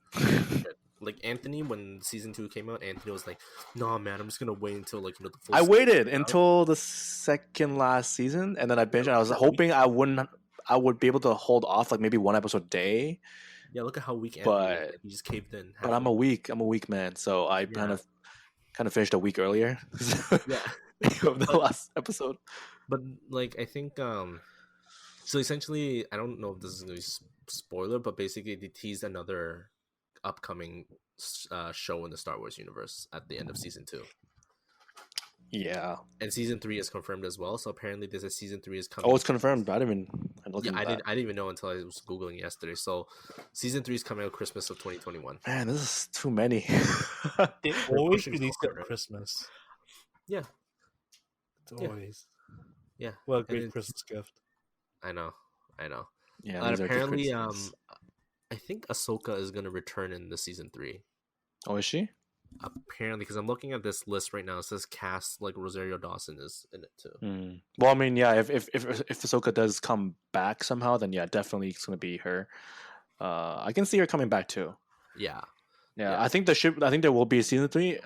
Speaker 2: Like Anthony, when season 2 came out, Anthony was like, "No, man, I'm just gonna wait until like the full."
Speaker 3: I
Speaker 2: season
Speaker 3: waited
Speaker 2: comes out."
Speaker 3: until the second last season, and then I binged. And I was hoping I would be able to hold off like maybe one episode a day.
Speaker 2: Yeah, look at how weak Anthony
Speaker 3: But-
Speaker 2: is. He just caved in.
Speaker 3: But I'm a weak man, so I kind of finished a week earlier.
Speaker 2: Yeah.
Speaker 3: Of the last episode.
Speaker 2: But like I think so essentially I don't know if this is gonna be spoiler, but basically they teased another upcoming show in the Star Wars universe at the end of season 2,
Speaker 3: Yeah.
Speaker 2: and season 3 is confirmed as well. So apparently there's a season 3 is coming.
Speaker 3: Oh, it's confirmed. I didn't look
Speaker 2: Yeah,
Speaker 3: into that.
Speaker 2: I didn't even know until I was googling yesterday. So season 3 is coming out Christmas of 2021.
Speaker 3: Man, this is too many.
Speaker 1: They always
Speaker 2: pushing
Speaker 1: release
Speaker 2: forward,
Speaker 1: at
Speaker 2: right?
Speaker 1: Christmas.
Speaker 2: Yeah,
Speaker 1: It's
Speaker 2: Yeah.
Speaker 1: always.
Speaker 2: yeah,
Speaker 1: What a
Speaker 2: And
Speaker 1: great
Speaker 2: it's-
Speaker 1: Christmas gift.
Speaker 2: I know.
Speaker 3: Yeah,
Speaker 2: And
Speaker 3: these are good
Speaker 2: apparently
Speaker 3: Christmas.
Speaker 2: I think Ahsoka is gonna return in the season 3.
Speaker 3: Oh, is she?
Speaker 2: Apparently, because I'm looking at this list right now, it says cast like Rosario Dawson is in it too.
Speaker 3: Well, I mean, yeah, if Ahsoka does come back somehow, then yeah, definitely it's gonna be her. I can see her coming back too.
Speaker 2: Yeah,
Speaker 3: Yeah,
Speaker 2: Yeah.
Speaker 3: I think there will be a season 3.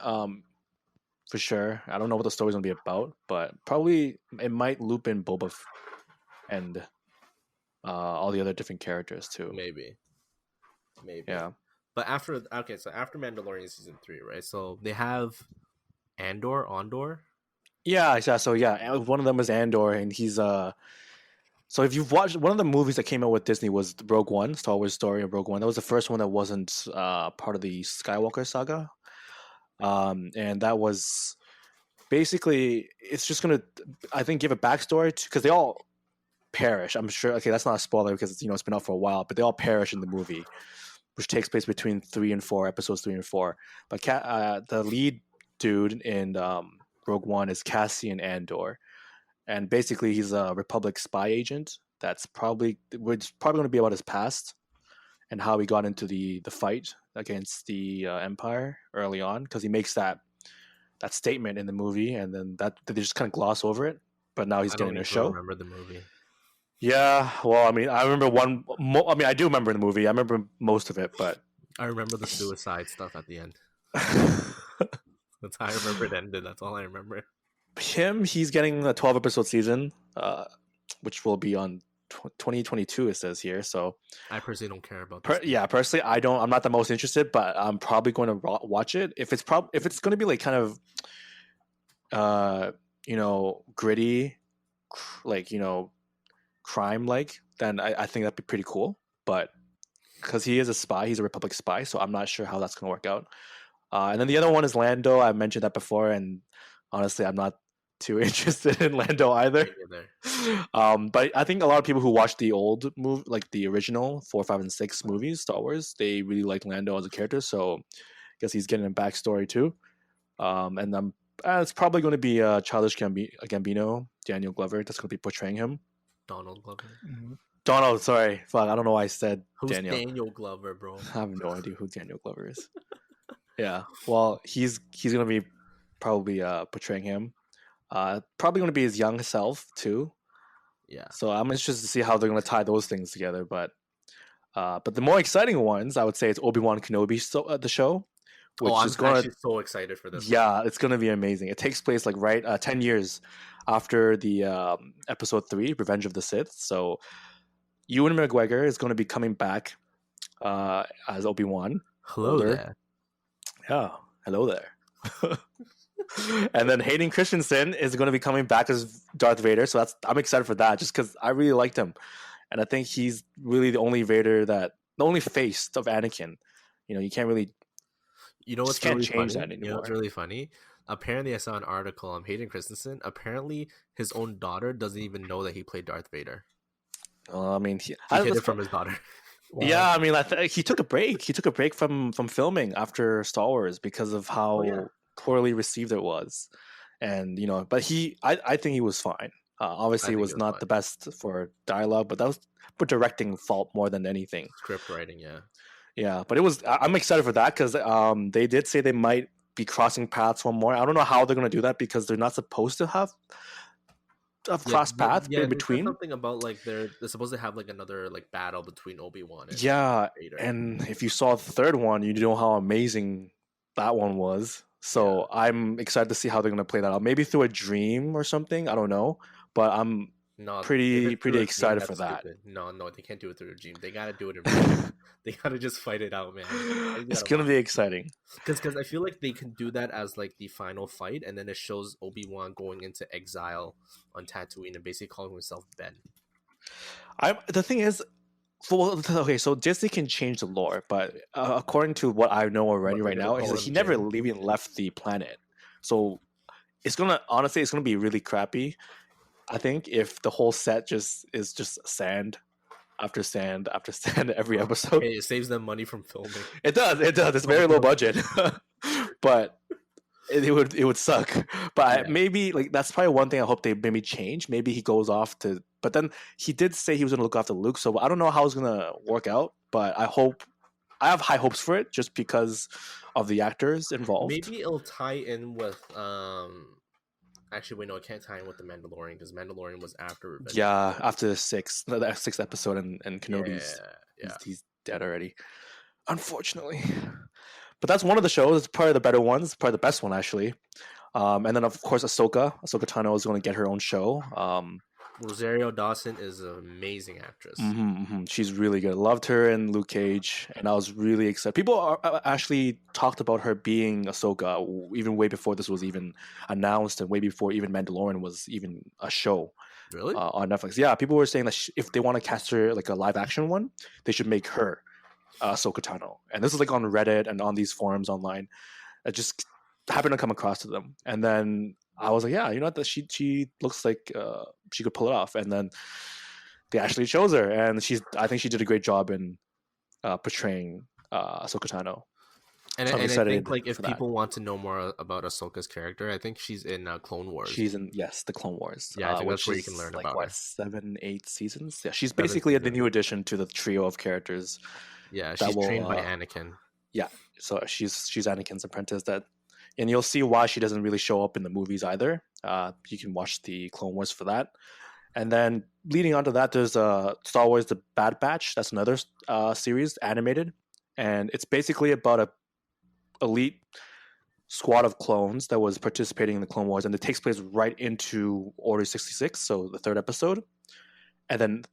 Speaker 3: For sure. I don't know what the story's gonna be about, but probably it might loop in and all the other different characters too.
Speaker 2: maybe.
Speaker 3: Yeah.
Speaker 2: But after Mandalorian season 3, right? So they have Andor.
Speaker 3: Yeah. So yeah, one of them is Andor, and he's So if you've watched one of the movies that came out with Disney was Rogue One, Star Wars story of Rogue One. That was the first one that wasn't part of the Skywalker saga. And that was basically it's just gonna I think give a backstory to because they all perish. I'm sure. Okay, that's not a spoiler because it's been out for a while, but they all perish in the movie, which takes place between 3 and 4 episodes, 3 and 4. But the lead dude in Rogue One is Cassian Andor, and basically he's a Republic spy agent. It's probably going to be about his past, and how he got into the fight against the Empire early on, because he makes that statement in the movie, and then that they just kind of gloss over it. But now he's
Speaker 2: I
Speaker 3: getting
Speaker 2: don't
Speaker 3: a
Speaker 2: even
Speaker 3: show.
Speaker 2: remember the movie.
Speaker 3: Yeah, well, I mean, I remember I mean, I do remember the movie. I remember most of it, but
Speaker 2: I remember the suicide stuff at the end. That's how I remember it ended. That's all I remember.
Speaker 3: he's getting a 12-episode season, which will be on 2022. It says here. So,
Speaker 2: I personally don't care about this.
Speaker 3: yeah, personally, I'm not the most interested, but I'm probably going to watch it if it's going to be like kind of, gritty, like crime like, then I think that'd be pretty cool. But because he is a spy, he's a Republic spy, so I'm not sure how that's going to work out. And then the other one is Lando. I mentioned that before, and honestly, I'm not too interested in Lando either. But I think a lot of people who watch the old movie, like the original 4, 5, and 6 movies, Star Wars, they really like Lando as a character. So I guess he's getting a backstory too. And it's probably going to be Childish Gambino, Daniel Glover, that's going to be portraying him.
Speaker 2: Donald Glover.
Speaker 3: Donald, sorry, fuck, I don't know why I said
Speaker 2: Who's
Speaker 3: Daniel
Speaker 2: Glover, bro?
Speaker 3: I have no idea who Daniel Glover is. Yeah, well, he's gonna be probably portraying him. Probably gonna be his young self too.
Speaker 2: Yeah.
Speaker 3: So I'm interested to see how they're gonna tie those things together. But the more exciting ones, I would say, it's Obi-Wan Kenobi, the show, which
Speaker 2: I'm
Speaker 3: is going
Speaker 2: actually so excited for this.
Speaker 3: Yeah, it's gonna be amazing. It takes place like 10 years after the episode 3, Revenge of the Sith. So Ewan McGregor is going to be coming back as Obi-Wan.
Speaker 2: Hello there.
Speaker 3: Yeah, hello there. And then Hayden Christensen is going to be coming back as Darth Vader. So I'm excited for that, just because I really liked him, and I think he's really the only the only face of Anakin. You can't really.
Speaker 2: What's
Speaker 3: can't
Speaker 2: really
Speaker 3: change
Speaker 2: funny?
Speaker 3: that anymore.
Speaker 2: You know what's really funny? Apparently, I saw an article on Hayden Christensen. Apparently, his own daughter doesn't even know that he played Darth Vader.
Speaker 3: I mean, he
Speaker 2: hid it from his daughter.
Speaker 1: Wow.
Speaker 3: Yeah, I mean, he took a break. He took a break from filming after Star Wars because of how poorly received it was, and but I think he was fine. Obviously, it was not the best for dialogue, but that was for directing fault more than anything.
Speaker 2: Script writing, yeah.
Speaker 3: Yeah, but I'm excited for that because they did say they might be crossing paths one more. I don't know how they're gonna do that because they're not supposed to have cross paths in between.
Speaker 2: Something about like they're supposed to have like another like battle between Obi-Wan and Vader.
Speaker 3: And if you saw the third one, you know how amazing that one was. So I'm excited to see how they're gonna play that out. Maybe through a dream or something. I don't know, but I'm pretty excited for that.
Speaker 2: Stupid. No, they can't do it through a dream. They gotta do it in real. They gotta just fight it out, man.
Speaker 3: It's gonna be exciting.
Speaker 2: Because I feel like they can do that as like the final fight, and then it shows Obi-Wan going into exile on Tatooine and basically calling himself Ben.
Speaker 3: The thing is, so Disney can change the lore, but according to what I know already right now, is that he never even left the planet. So it's gonna be really crappy. I think if the whole set is just sand after sand after sand every episode.
Speaker 2: Hey, it saves them money from filming.
Speaker 3: It does. It's very low budget, but it would suck. But maybe like that's probably one thing I hope they maybe change. Maybe he goes off to. But then he did say he was going to look after Luke, so I don't know how it's going to work out. But I have high hopes for it just because of the actors involved.
Speaker 2: Maybe it'll tie in with Actually, wait, no, it can't tie in with the Mandalorian because Mandalorian was after Revenge.
Speaker 3: Yeah, after the sixth episode, and Kenobi's he's dead already, unfortunately. But that's one of the shows. It's probably the better ones, probably the best one actually. And then of course Ahsoka Tano is going to get her own show.
Speaker 2: Rosario Dawson is an amazing actress.
Speaker 3: She's really good. Loved her in Luke Cage, and I was really excited. People actually talked about her being Ahsoka even way before this was even announced, and way before even Mandalorian was even a show.
Speaker 2: Really?
Speaker 3: On Netflix. Yeah, people were saying that if they want to cast her like a live action one, they should make her Ahsoka Tano. And this is like on Reddit and on these forums online. I just happened to come across to them, and then I was like, yeah, you know what? She looks like she could pull it off, and then they actually chose her, and I think she did a great job in portraying Ahsoka Tano.
Speaker 2: And I think like if people want to know more about Ahsoka's character, I think she's in Clone Wars.
Speaker 3: She's in the Clone Wars.
Speaker 2: Yeah, I think that's where you can learn
Speaker 3: like,
Speaker 2: about
Speaker 3: what, 7, 8 seasons. Yeah, she's basically the new addition to the trio of characters
Speaker 2: Yeah,
Speaker 3: that
Speaker 2: she's
Speaker 3: will
Speaker 2: trained by Anakin.
Speaker 3: yeah, so she's Anakin's apprentice. That, and you'll see why she doesn't really show up in the movies either. You can watch the Clone Wars for that. And then leading on to that, there's Star Wars: The Bad Batch. That's another series, animated, and it's basically about a elite squad of clones that was participating in the Clone Wars, and it takes place right into Order 66, so the third episode, and then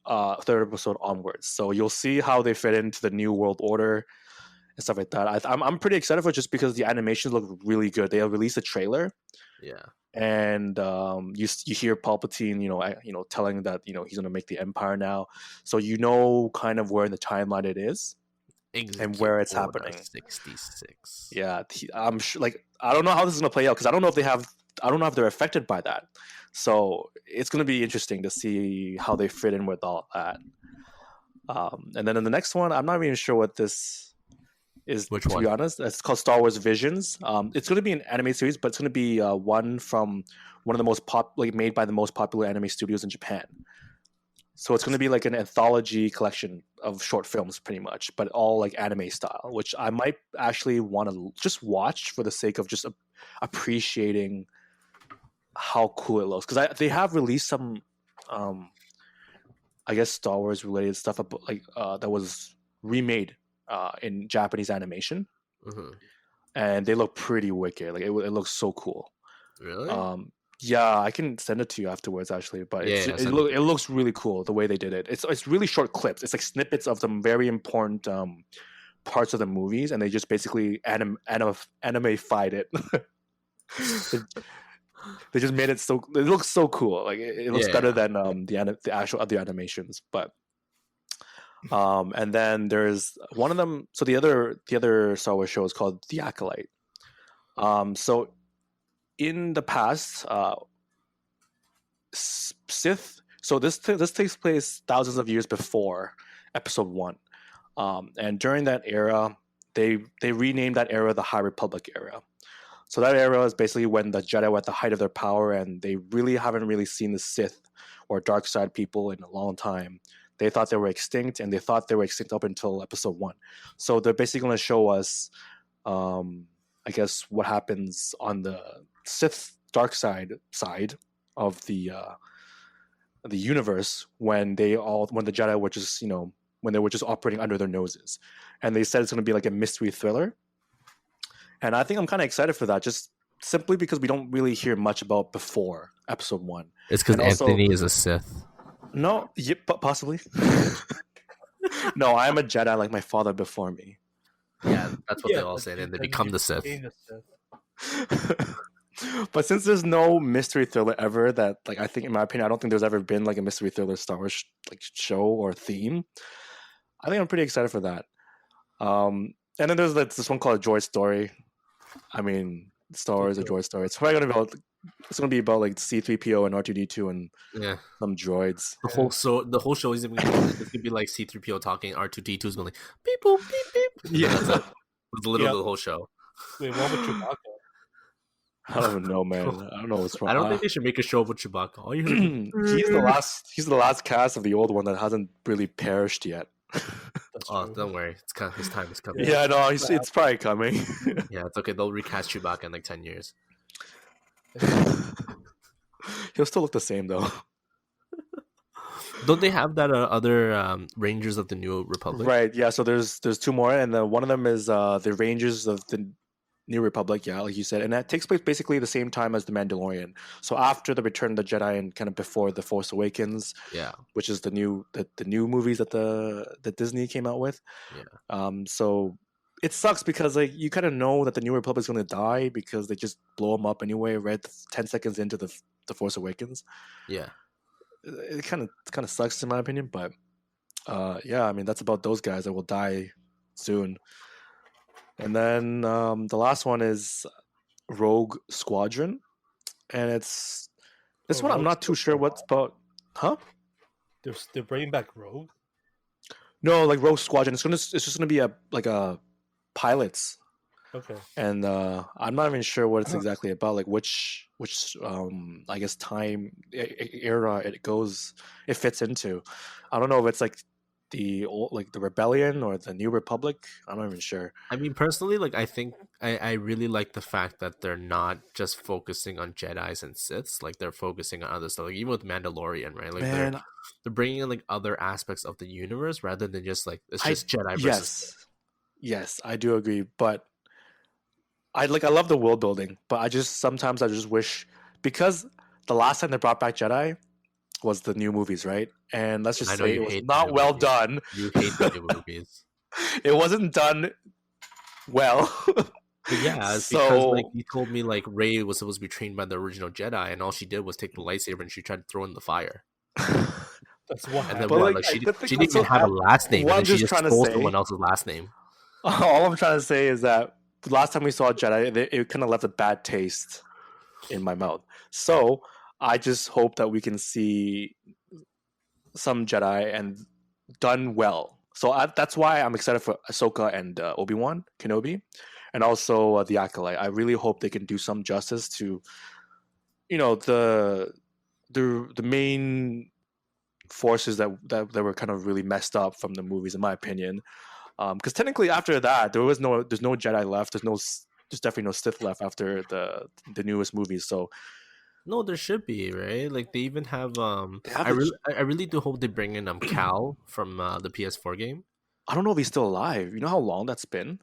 Speaker 3: third episode onwards. So you'll see how they fit into the New World Order and stuff like that. I'm pretty excited for it just because the animations look really good. They released a trailer,
Speaker 2: Yeah.
Speaker 3: and you hear Palpatine, telling that he's gonna make the Empire now, so kind of where in the timeline it is and where it's
Speaker 2: Order
Speaker 3: happening.
Speaker 2: 66.
Speaker 3: Yeah, I'm sure. Like, I don't know how this is gonna play out because I don't know if they're affected by that. So it's gonna be interesting to see how they fit in with all that. And then in the next one, I'm not even sure what this is.
Speaker 2: Which
Speaker 3: to
Speaker 2: one?
Speaker 3: be honest, it's called Star Wars Visions. It's gonna be an anime series, but it's gonna be one from one of the most made by the most popular anime studios in Japan. So it's going to be like an anthology collection of short films, pretty much, but all like anime style, which I might actually want to just watch for the sake of just appreciating how cool it looks. Because they have released some, I guess, Star Wars related stuff that was remade in Japanese animation, and they look pretty wicked. Like it looks so cool.
Speaker 2: Really?
Speaker 3: Yeah, I can send it to you afterwards, actually. But
Speaker 2: Yeah,
Speaker 3: it looks really cool the way they did it. It's really short clips. It's like snippets of some very important parts of the movies, and they just basically anime-fied it. They just made it so it looks so cool. Like it looks better than the actual other animations. But and then there's one of them. So the other Star Wars show is called The Acolyte. So in the past, Sith. So this takes place thousands of years before Episode 1, and during that era, they renamed that era the High Republic era. So that era is basically when the Jedi were at the height of their power, and they really haven't really seen the Sith or dark side people in a long time. They thought they were extinct, and they thought they were extinct up until Episode 1. So they're basically going to show us, I guess, what happens on the Sith dark side of the universe when the Jedi were just when they were just operating under their noses, and they said it's going to be like a mystery thriller, and I think I'm kind of excited for that, just simply because we don't really hear much about before Episode 1.
Speaker 2: It's because Anthony is a Sith.
Speaker 3: No, possibly. No, I am a Jedi like my father before me.
Speaker 2: Yeah, that's what they all say, and they become the Sith.
Speaker 3: But since there's no mystery thriller ever that, like, I think, in my opinion, I don't think there's ever been like a mystery thriller Star Wars show or theme. I think I'm pretty excited for that. And then there's this one called A Droid Story. I mean, Star Wars A Droid Story. It's probably gonna be about like C-3PO and R2-D2 and some droids.
Speaker 2: The whole show is gonna be like C-3PO talking. R2-D2 is going like beep boop beep beep. Yeah, that's literally the whole show.
Speaker 1: Wait, what with Chewbacca?
Speaker 3: I don't even know, man. I don't know what's wrong.
Speaker 2: I don't think they should make a show with Chewbacca. All you heard
Speaker 3: he's the last cast of the old one that hasn't really perished yet.
Speaker 2: Don't worry. His time is coming.
Speaker 3: Yeah, no, it's probably coming.
Speaker 2: Yeah, it's okay. They'll recast Chewbacca in like 10 years.
Speaker 3: He'll still look the same though.
Speaker 2: Don't they have that other Rangers of the New Republic?
Speaker 3: Right. Yeah. So there's two more, and one of them is the Rangers of the New Republic. Yeah, like you said, and that takes place basically the same time as the Mandalorian. So after the Return of the Jedi and kind of before the Force Awakens.
Speaker 2: Yeah.
Speaker 3: Which is the new movies that Disney came out with.
Speaker 2: Yeah.
Speaker 3: So it sucks because like you kind of know that the New Republic is going to die because they just blow them up anyway. Right, 10 seconds into the Force Awakens.
Speaker 2: Yeah.
Speaker 3: It kind of sucks in my opinion, but yeah, I mean that's about those guys that will die soon. And then the last one is Rogue Squadron, and it's this one I'm not too sure what's about. Huh?
Speaker 1: They're bringing back Rogue.
Speaker 3: No, like Rogue Squadron. It's just gonna be a pilots.
Speaker 1: Okay.
Speaker 3: And I'm not even sure what it's exactly about. Like which I guess time era it fits into. I don't know if it's like the old, like the Rebellion or the New Republic. I'm not even sure.
Speaker 2: I mean, personally, like I think I really like the fact that they're not just focusing on Jedi's and Siths, like they're focusing on other stuff. Like even with Mandalorian, right? Like
Speaker 3: Man,
Speaker 2: they're bringing in like other aspects of the universe rather than just like it's
Speaker 3: I
Speaker 2: just Jedi versus Sith.
Speaker 3: yes, I do agree. But I love the world building, but I just wish, because the last time they brought back Jedi was the new movies, right? And let's just
Speaker 2: I know
Speaker 3: say
Speaker 2: you
Speaker 3: it was
Speaker 2: hate the
Speaker 3: not
Speaker 2: new
Speaker 3: well
Speaker 2: movies.
Speaker 3: done.
Speaker 2: You hate the new movies.
Speaker 3: It wasn't done well.
Speaker 2: But yeah, it's because like
Speaker 3: So
Speaker 2: you told me like Rey was supposed to be trained by the original Jedi, and all she did was take the lightsaber and she tried to throw in the fire.
Speaker 1: That's why.
Speaker 2: And then
Speaker 3: But,
Speaker 2: what?
Speaker 3: like,
Speaker 2: Like
Speaker 3: I-
Speaker 2: she
Speaker 3: the thing-
Speaker 2: she didn't
Speaker 3: so
Speaker 2: even have a last name,
Speaker 3: what
Speaker 2: and
Speaker 3: I'm
Speaker 2: then she
Speaker 3: just
Speaker 2: just
Speaker 3: trying to
Speaker 2: stole
Speaker 3: say-
Speaker 2: someone else's last name.
Speaker 3: all I'm trying to say is that last time we saw Jedi, it kind of left a bad taste in my mouth. So I just hope that we can see some Jedi and done well. So that's why I'm excited for Ahsoka and Obi-Wan Kenobi, and also the Acolyte. I really hope they can do some justice to, the main forces that were kind of really messed up from the movies, in my opinion. Because technically after that there's no Jedi left. There's definitely no Sith left after the newest movies. So
Speaker 2: No, there should be, right? Like they even have
Speaker 3: they have
Speaker 2: I really do hope they bring in Cal from the PS4 game.
Speaker 3: I don't know if he's still alive. You know how long that's been?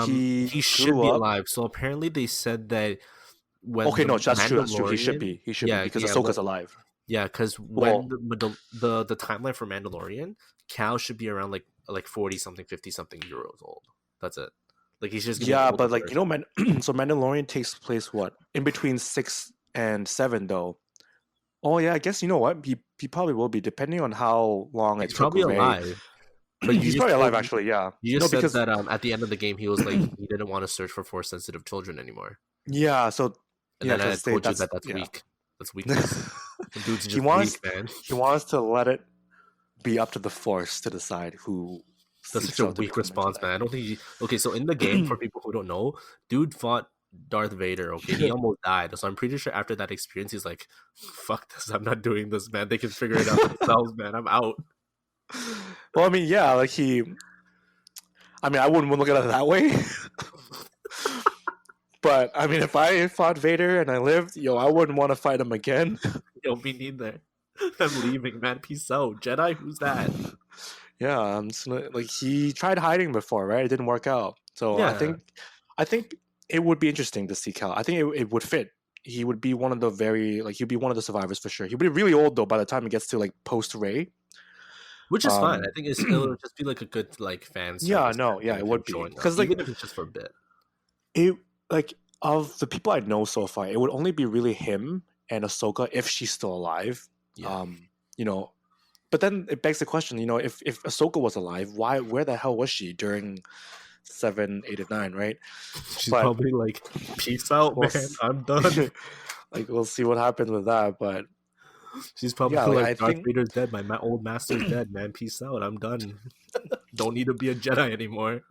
Speaker 2: He should
Speaker 3: grew
Speaker 2: be
Speaker 3: up.
Speaker 2: alive. So apparently they said that when
Speaker 3: Okay,
Speaker 2: the
Speaker 3: no, that's true. That's true. He should
Speaker 2: Mandalorian-
Speaker 3: be. He should be,
Speaker 2: Yeah,
Speaker 3: because
Speaker 2: yeah,
Speaker 3: Ahsoka's
Speaker 2: well-
Speaker 3: alive.
Speaker 2: Yeah, because
Speaker 3: Well-
Speaker 2: when the timeline for Mandalorian, Cal should be around like 40 something, 50 something years old. That's it. Like he's just gonna be an
Speaker 3: Yeah,
Speaker 2: older
Speaker 3: but like
Speaker 2: version.
Speaker 3: So Mandalorian takes place what, in between 6 and 7 though. Oh yeah, I guess you know what, he probably will be, depending on how long it
Speaker 2: He's
Speaker 3: took
Speaker 2: probably
Speaker 3: Rey.
Speaker 2: alive. But you
Speaker 3: He's
Speaker 2: just
Speaker 3: probably alive,
Speaker 2: told-
Speaker 3: actually. Yeah.
Speaker 2: You just
Speaker 3: No,
Speaker 2: said
Speaker 3: because
Speaker 2: that at the end of the game he was like he didn't want to search for force sensitive children anymore.
Speaker 3: yeah. So
Speaker 2: And
Speaker 3: yeah,
Speaker 2: then I
Speaker 3: 'cause
Speaker 2: told you
Speaker 3: that's
Speaker 2: that's
Speaker 3: yeah.
Speaker 2: weak. That's weakness. The dude's
Speaker 3: He
Speaker 2: just
Speaker 3: wants-
Speaker 2: weak, man.
Speaker 3: He wants to let it be up to the Force to decide who.
Speaker 2: That's
Speaker 3: seeks
Speaker 2: such a
Speaker 3: out to
Speaker 2: weak
Speaker 3: become
Speaker 2: response,
Speaker 3: Jedi.
Speaker 2: man. I don't think he... Okay, so in the game, for people who don't know, dude fought Darth Vader, okay? He almost died. So I'm pretty sure after that experience, he's like, fuck this, I'm not doing this, man. They can figure it out themselves, man. I'm out.
Speaker 3: Well, I mean, yeah, like I wouldn't look at it that way. But I mean, if I fought Vader and I lived, I wouldn't want to fight him again.
Speaker 2: Yo, me neither. I'm leaving, man. Peace out. Jedi, who's that?
Speaker 3: Yeah, like he tried hiding before, right? It didn't work out. So
Speaker 2: Yeah.
Speaker 3: I think it would be interesting to see Cal. I think it would fit. He would be one of the he'd be one of the survivors for sure. He'd be really old though by the time he gets to like post Rey.
Speaker 2: Which is fine.
Speaker 3: Um,
Speaker 2: I think it'll just be like a good like fan
Speaker 3: Yeah,
Speaker 2: service
Speaker 3: no,
Speaker 2: kind of
Speaker 3: yeah,
Speaker 2: thing
Speaker 3: it
Speaker 2: of
Speaker 3: would
Speaker 2: him
Speaker 3: be.
Speaker 2: showing up,
Speaker 3: 'Cause, like,
Speaker 2: even if it's just for a bit.
Speaker 3: It, like, of the people I know so far, it would only be really him and Ahsoka if she's still alive.
Speaker 2: Yeah.
Speaker 3: But then it begs the question, if Ahsoka was alive, where the hell was she during 7, 8, and 9, right?
Speaker 2: She's
Speaker 3: but-
Speaker 2: probably like, peace out,
Speaker 3: We'll
Speaker 2: man.
Speaker 3: s-
Speaker 2: I'm done.
Speaker 3: Like, we'll see what happens with that. But
Speaker 2: She's probably
Speaker 3: Yeah, like, I
Speaker 2: like, Darth
Speaker 3: think-
Speaker 2: Vader's dead. My old master's dead, man. Peace out. I'm done. Don't need to be a Jedi anymore.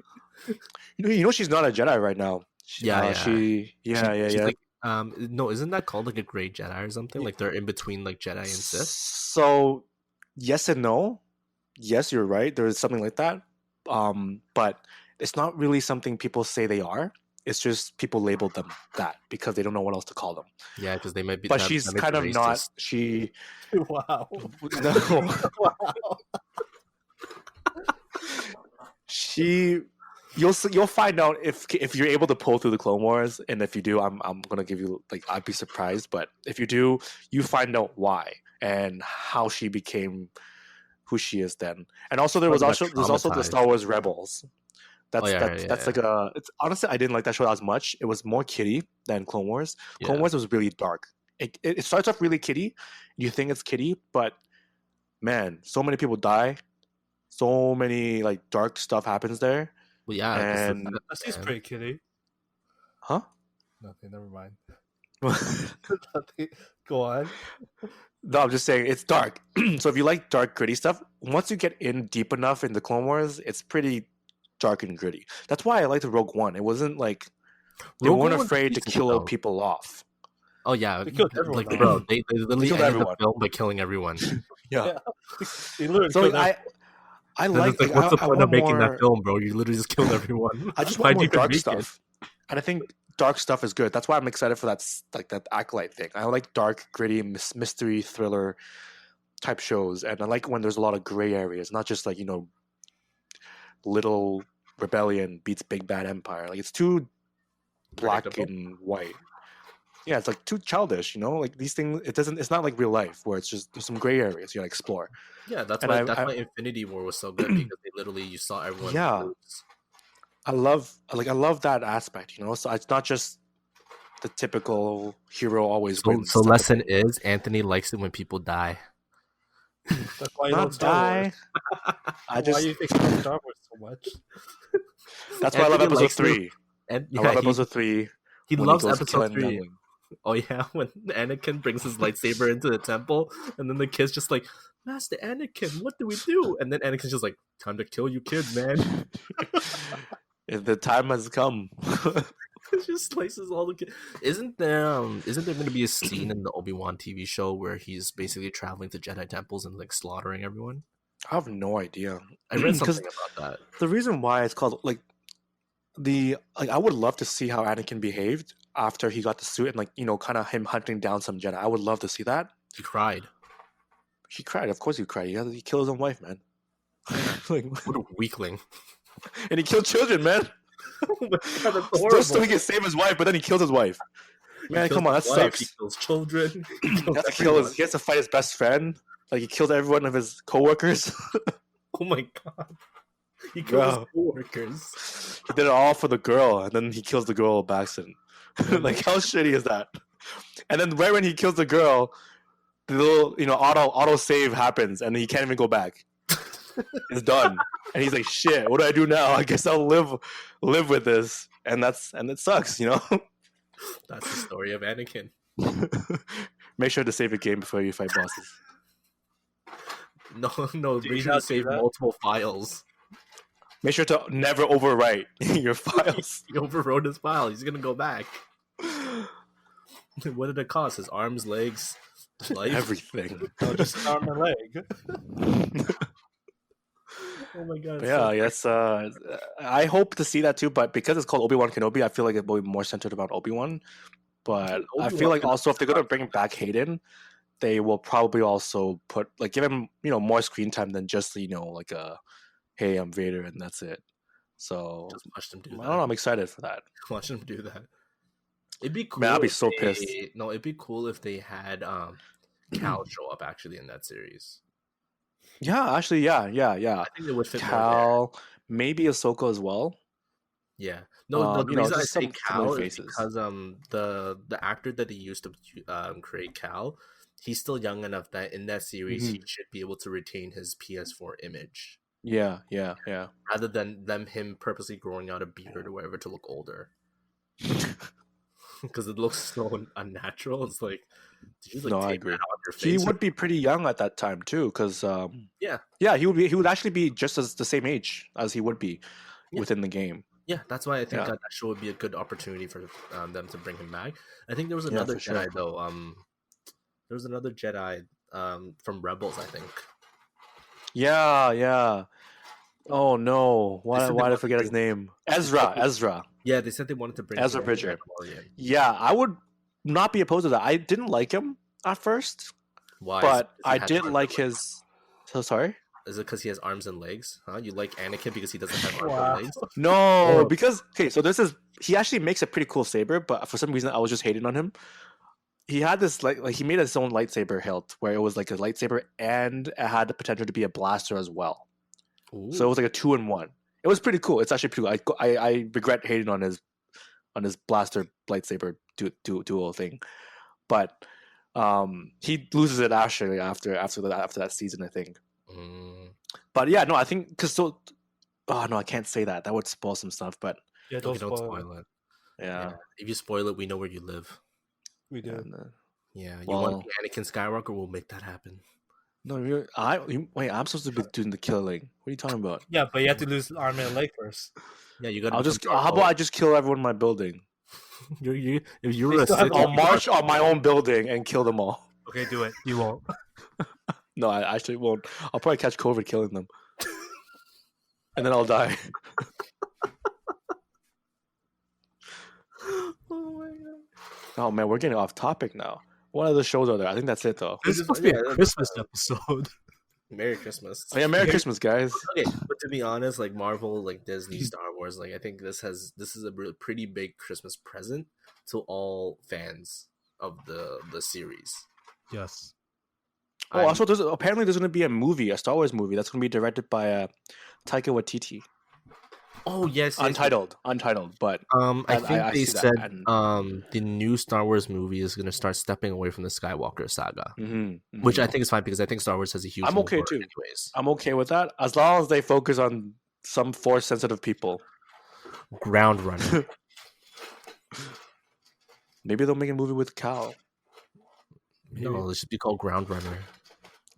Speaker 3: she's not a Jedi right now.
Speaker 2: Yeah.
Speaker 3: She's
Speaker 2: Like, no, isn't that called like a gray Jedi or something? Like they're in between like Jedi and Sith.
Speaker 3: So, yes and no. Yes, you're right. There's something like that. But it's not really something people say they are. It's just people labeled them that because they don't know what else to call them.
Speaker 2: Yeah, because they might be.
Speaker 3: But
Speaker 2: that
Speaker 3: she's
Speaker 2: makes
Speaker 3: kind
Speaker 2: it
Speaker 3: of not.
Speaker 2: racist.
Speaker 3: She
Speaker 1: Wow.
Speaker 3: no.
Speaker 1: Wow.
Speaker 3: You'll find out if you're able to pull through the Clone Wars, and if you do, I'm gonna give you, like, I'd be surprised, but if you do, you find out why and how she became who she is then. And also there's also the
Speaker 2: traumatized.
Speaker 3: Star Wars Rebels. That's
Speaker 2: Yeah,
Speaker 3: that's like a. It's honestly, I didn't like that show as much. It was more kiddie than Clone Wars. Clone
Speaker 2: Yeah.
Speaker 3: Wars was really dark. It starts off really kiddie. You think it's kiddie, but man, so many people die. So many like dark stuff happens there.
Speaker 2: Well, yeah, 'cause
Speaker 3: And-
Speaker 1: That seems
Speaker 2: Yeah.
Speaker 1: pretty kitty.
Speaker 3: Huh?
Speaker 1: Nothing. Never mind.
Speaker 3: No,
Speaker 1: Nothing. Go on.
Speaker 3: I'm just saying it's dark. So if you like dark, gritty stuff, once you get in deep enough in the Clone Wars, it's pretty dark and gritty. That's why I liked Rogue One. It wasn't like they
Speaker 2: Rogue
Speaker 3: weren't
Speaker 2: One was
Speaker 3: afraid to
Speaker 2: decent,
Speaker 3: kill
Speaker 2: though.
Speaker 3: people off.
Speaker 2: Oh yeah,
Speaker 1: They killed everyone,
Speaker 2: like
Speaker 1: though.
Speaker 2: bro, they literally
Speaker 3: killed
Speaker 2: ended
Speaker 3: everyone.
Speaker 2: the film by killing everyone.
Speaker 3: Yeah.
Speaker 1: He literally
Speaker 3: So
Speaker 1: killed
Speaker 3: like, I
Speaker 2: Then it's
Speaker 3: like
Speaker 2: what's the
Speaker 3: I
Speaker 2: point of
Speaker 3: want
Speaker 2: making that
Speaker 3: more.
Speaker 2: film, bro? You literally just killed everyone.
Speaker 3: I just
Speaker 2: Why'd
Speaker 3: want
Speaker 2: you
Speaker 3: more
Speaker 2: even
Speaker 3: dark
Speaker 2: make it?
Speaker 3: stuff, and I think dark stuff is good. That's why I'm excited for that Acolyte thing. I like dark, gritty, mystery thriller type shows, and I like when there's a lot of gray areas, not just like little rebellion beats big bad empire. Like it's too black
Speaker 2: Predictable.
Speaker 3: and white. Yeah, it's like too childish. Like these things. It's not like real life where it's just there's some gray areas you gotta explore.
Speaker 2: Yeah, that's
Speaker 3: And
Speaker 2: why Infinity War was so good because they literally you saw everyone
Speaker 3: Yeah.
Speaker 2: lose.
Speaker 3: I love that aspect. So it's not just the typical hero always wins.
Speaker 2: So
Speaker 3: type of
Speaker 2: lesson
Speaker 3: thing.
Speaker 2: is Anthony likes it when people die.
Speaker 1: That's why you don't
Speaker 3: Not
Speaker 1: Star Wars.
Speaker 3: die. I
Speaker 1: Why
Speaker 3: just
Speaker 1: you think about Star Wars so much?
Speaker 3: that's why I love
Speaker 2: Anthony
Speaker 3: episode
Speaker 2: likes it-
Speaker 3: 3.
Speaker 2: And
Speaker 3: I
Speaker 2: yeah,
Speaker 3: love episode 3
Speaker 2: he
Speaker 3: when
Speaker 2: loves
Speaker 3: he goes to kill
Speaker 2: episode 3.
Speaker 3: Youngling.
Speaker 2: Oh yeah, when Anakin brings his lightsaber into the temple, and then the kid's just like, "Master Anakin, what do we do?" And then Anakin's just like, "Time to kill you kids, man."
Speaker 3: The time has come.
Speaker 2: It just slices all the kids. Isn't there going to be a scene in the Obi-Wan TV show where he's basically traveling to Jedi temples and like slaughtering everyone?
Speaker 3: I have no idea.
Speaker 2: I read
Speaker 3: 'Cause
Speaker 2: something about that.
Speaker 3: the reason why it's called I would love to see how Anakin behaved after he got the suit and kind of him hunting down some Jedi. I would love to see that.
Speaker 2: He cried.
Speaker 3: He cried. Of course he cried. He killed his own wife, man.
Speaker 2: What a weakling.
Speaker 3: And he killed children, man.
Speaker 2: Oh my God, that's
Speaker 3: Just
Speaker 2: horrible.
Speaker 3: so he can save his wife, but then he killed his wife. Man,
Speaker 2: He kills
Speaker 3: come on, that
Speaker 2: his wife,
Speaker 3: sucks.
Speaker 2: He kills children. He
Speaker 3: He
Speaker 2: kills
Speaker 3: has, to kill
Speaker 2: everyone.
Speaker 3: he has to fight his best friend. Like he killed every one of his coworkers.
Speaker 2: Oh my God. He killed his
Speaker 3: Bro.
Speaker 2: coworkers.
Speaker 3: He did it all for the girl, and then he kills the girl by accident. Like how shitty is that? And then right when he kills the girl, the little auto save happens, and he can't even go back. It's done, and he's like, "Shit, what do I do now? I guess I'll live with this." And it sucks,
Speaker 2: That's the story of Anakin.
Speaker 3: Make sure to save a game before you fight bosses.
Speaker 2: No,
Speaker 1: Do you
Speaker 2: reason
Speaker 1: not
Speaker 2: to
Speaker 1: do
Speaker 2: save
Speaker 1: that?
Speaker 2: multiple files.
Speaker 3: Make sure to never overwrite your files.
Speaker 2: He overrode his file. He's gonna go back. What did it cost? His arms, legs, his life.
Speaker 3: Everything.
Speaker 1: I'll just arm my leg.
Speaker 2: Oh my God.
Speaker 3: Yeah, yes. I hope to see that too, but because it's called Obi-Wan Kenobi, I feel like it will be more centered around Obi-Wan. But I feel like also if they're gonna bring back Hayden, they will probably also give him more screen time than just like a hey, I'm Vader and that's it. So
Speaker 2: Just watch them do
Speaker 3: I
Speaker 2: that.
Speaker 3: don't know. I'm excited for that.
Speaker 2: Watch them do that. It'd be cool.
Speaker 3: Man, I'd be
Speaker 2: if
Speaker 3: so pissed.
Speaker 2: No, it'd be cool if they had Cal show up actually in that series.
Speaker 3: Yeah, actually, yeah.
Speaker 2: I think it would fit more there.
Speaker 3: Cal, maybe Ahsoka as well.
Speaker 2: Yeah. No, the reason I
Speaker 3: just
Speaker 2: say
Speaker 3: some
Speaker 2: Cal
Speaker 3: familiar
Speaker 2: is
Speaker 3: faces.
Speaker 2: because the actor that they used to create Cal, he's still young enough that in that series he should be able to retain his PS4 image
Speaker 3: Yeah.
Speaker 2: rather than him purposely growing out a beard or whatever to look older. Because it looks so unnatural. It's like, did you
Speaker 3: No, I
Speaker 2: tape
Speaker 3: agree.
Speaker 2: that on your
Speaker 3: He
Speaker 2: face?
Speaker 3: would be pretty young at that time too, because
Speaker 2: Yeah.
Speaker 3: he would actually be just as the same age as he would be within the game.
Speaker 2: Yeah, that's why I think
Speaker 3: Yeah.
Speaker 2: that show would be a good opportunity for them to bring him back. I think there was
Speaker 3: Yeah,
Speaker 2: another
Speaker 3: for sure.
Speaker 2: Jedi though. There was another Jedi from Rebels, I think.
Speaker 3: Yeah. Oh no!
Speaker 2: They
Speaker 3: Why
Speaker 2: said they
Speaker 3: did I
Speaker 2: wanted to
Speaker 3: forget his
Speaker 2: bring-
Speaker 3: name? Ezra.
Speaker 2: Yeah, they said they wanted to bring
Speaker 3: Ezra
Speaker 2: him back
Speaker 3: Bridger.
Speaker 2: as Mandalorian.
Speaker 3: Yeah, I would not be opposed to that. I didn't like him at first,
Speaker 2: Why?
Speaker 3: but
Speaker 2: Is it 'cause he
Speaker 3: I
Speaker 2: has
Speaker 3: did
Speaker 2: arms
Speaker 3: like
Speaker 2: and legs?
Speaker 3: his. So sorry.
Speaker 2: Is it because he has arms and legs? Huh? You like Anakin because he doesn't have arms
Speaker 1: Wow.
Speaker 2: and legs?
Speaker 3: No,
Speaker 1: Oh.
Speaker 3: because so he actually makes a pretty cool saber, but for some reason I was just hating on him. He had this like he made his own lightsaber hilt where it was like a lightsaber and it had the potential to be a blaster as well. So it was like a 2-in-1. It was pretty cool. It's actually pretty cool. I regret hating on his blaster lightsaber duo thing, but he loses it actually after that season, I think.
Speaker 2: Mm.
Speaker 3: But yeah, no, I think because oh no, I can't say that. That would spoil some stuff. But
Speaker 1: Yeah,
Speaker 2: Okay,
Speaker 1: don't spoil it.
Speaker 2: it.
Speaker 3: yeah,
Speaker 2: If you spoil it, we know where you live.
Speaker 1: We do.
Speaker 3: and,
Speaker 2: Yeah, you
Speaker 3: Well-
Speaker 2: want to be Anakin Skywalker? We'll make that happen.
Speaker 3: no, wait. I'm supposed to be doing the killing. What are you talking about?
Speaker 1: Yeah, but you have to lose an arm and a leg first.
Speaker 2: Yeah, you got.
Speaker 3: How about I just kill everyone in my building?
Speaker 2: if you were
Speaker 1: They
Speaker 2: a
Speaker 1: still have
Speaker 2: Sith,
Speaker 3: I'll march on my own building and kill them all.
Speaker 1: Okay, do it. You won't.
Speaker 3: No, I actually won't. I'll probably catch COVID killing them. and then I'll die.
Speaker 2: Oh my god.
Speaker 3: Oh man, we're getting off topic now. What other shows are there? I think that's it though.
Speaker 1: This is supposed to be a
Speaker 2: Yeah,
Speaker 1: Christmas episode.
Speaker 2: Merry Christmas.
Speaker 3: Oh, yeah, Merry Christmas, guys.
Speaker 2: Okay, but to be honest, like Marvel, like Disney, Star Wars, like I think this is a pretty big Christmas present to all fans of the series.
Speaker 1: Yes.
Speaker 3: Oh, also, apparently there's going to be a movie, a Star Wars movie that's going to be directed by Taika Waititi.
Speaker 2: Oh yes,
Speaker 3: Untitled, but
Speaker 2: I think
Speaker 3: I
Speaker 2: they
Speaker 3: see that.
Speaker 2: said
Speaker 3: And-
Speaker 2: the new Star Wars movie is going to start stepping away from the Skywalker saga,
Speaker 3: Mhm, mhm.
Speaker 2: which I think is fine because I think Star Wars has a huge.
Speaker 3: I'm okay
Speaker 2: lore
Speaker 3: too.
Speaker 2: Anyways,
Speaker 3: I'm okay with that as long as they focus on some force sensitive people.
Speaker 2: Ground Runner.
Speaker 3: Maybe they'll make a movie with Cal.
Speaker 2: No, it should be called Ground Runner.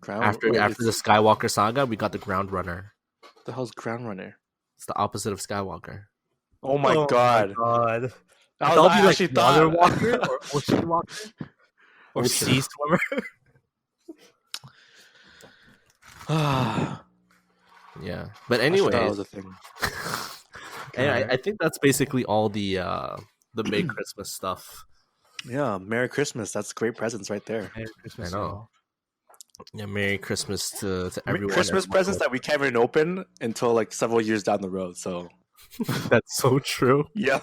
Speaker 3: Wait,
Speaker 2: After the Skywalker saga, we got the Ground Runner.
Speaker 3: what the hell's Ground Runner?
Speaker 2: It's the opposite of Skywalker.
Speaker 3: Oh my god!
Speaker 1: God.
Speaker 3: I
Speaker 1: That'll be like
Speaker 3: actually
Speaker 1: water
Speaker 3: thought.
Speaker 1: walker or ocean walker or
Speaker 2: Ocean.
Speaker 1: sea swimmer.
Speaker 2: Yeah, but
Speaker 3: I thought that
Speaker 2: anyway,
Speaker 3: was a thing.
Speaker 2: I think that's basically all the big Christmas stuff.
Speaker 3: Yeah, Merry Christmas. That's great presents right there.
Speaker 1: Merry Christmas,
Speaker 2: I know.
Speaker 1: y'all.
Speaker 2: Yeah, Merry Christmas to everyone.
Speaker 3: Christmas
Speaker 2: as
Speaker 3: presents
Speaker 2: well.
Speaker 3: that we can't even open until like several years down the road. So
Speaker 2: That's so true.
Speaker 3: yeah,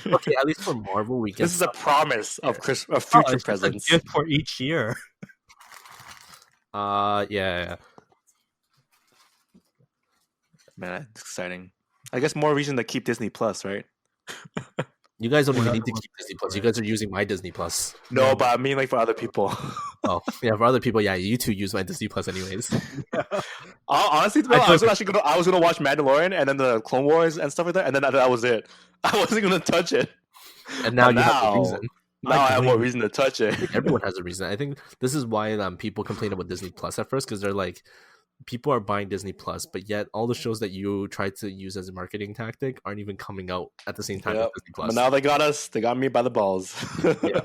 Speaker 2: Okay, at least for Marvel, we get
Speaker 3: this is a promise of of
Speaker 1: Oh,
Speaker 3: future
Speaker 1: it's just a
Speaker 3: presents.
Speaker 1: gift for each year.
Speaker 2: yeah.
Speaker 3: Man, it's exciting. I guess more reason to keep Disney Plus, right?
Speaker 2: You guys don't
Speaker 1: We're
Speaker 2: even
Speaker 1: not
Speaker 2: need to
Speaker 1: the ones
Speaker 2: keep Disney
Speaker 1: paying
Speaker 2: Plus.
Speaker 1: for
Speaker 2: You
Speaker 1: it.
Speaker 2: guys are using my Disney Plus.
Speaker 3: No, but I mean like for other people.
Speaker 2: Oh, yeah. For other people, yeah, you two use my Disney Plus anyways.
Speaker 3: Honestly, though, I was gonna watch Mandalorian and then the Clone Wars and stuff like that, and then that was it. I wasn't gonna touch it.
Speaker 2: And now
Speaker 3: But
Speaker 2: you have a
Speaker 3: now-
Speaker 2: reason.
Speaker 3: Now I have more reason to touch it.
Speaker 2: Everyone has a reason. I think this is why people complain about Disney Plus at first because they're like, people are buying Disney Plus, but yet all the shows that you tried to use as a marketing tactic aren't even coming out at the same time
Speaker 3: Yep.
Speaker 2: as Disney Plus.
Speaker 3: But now they got us. They got me by the balls.
Speaker 2: Yeah.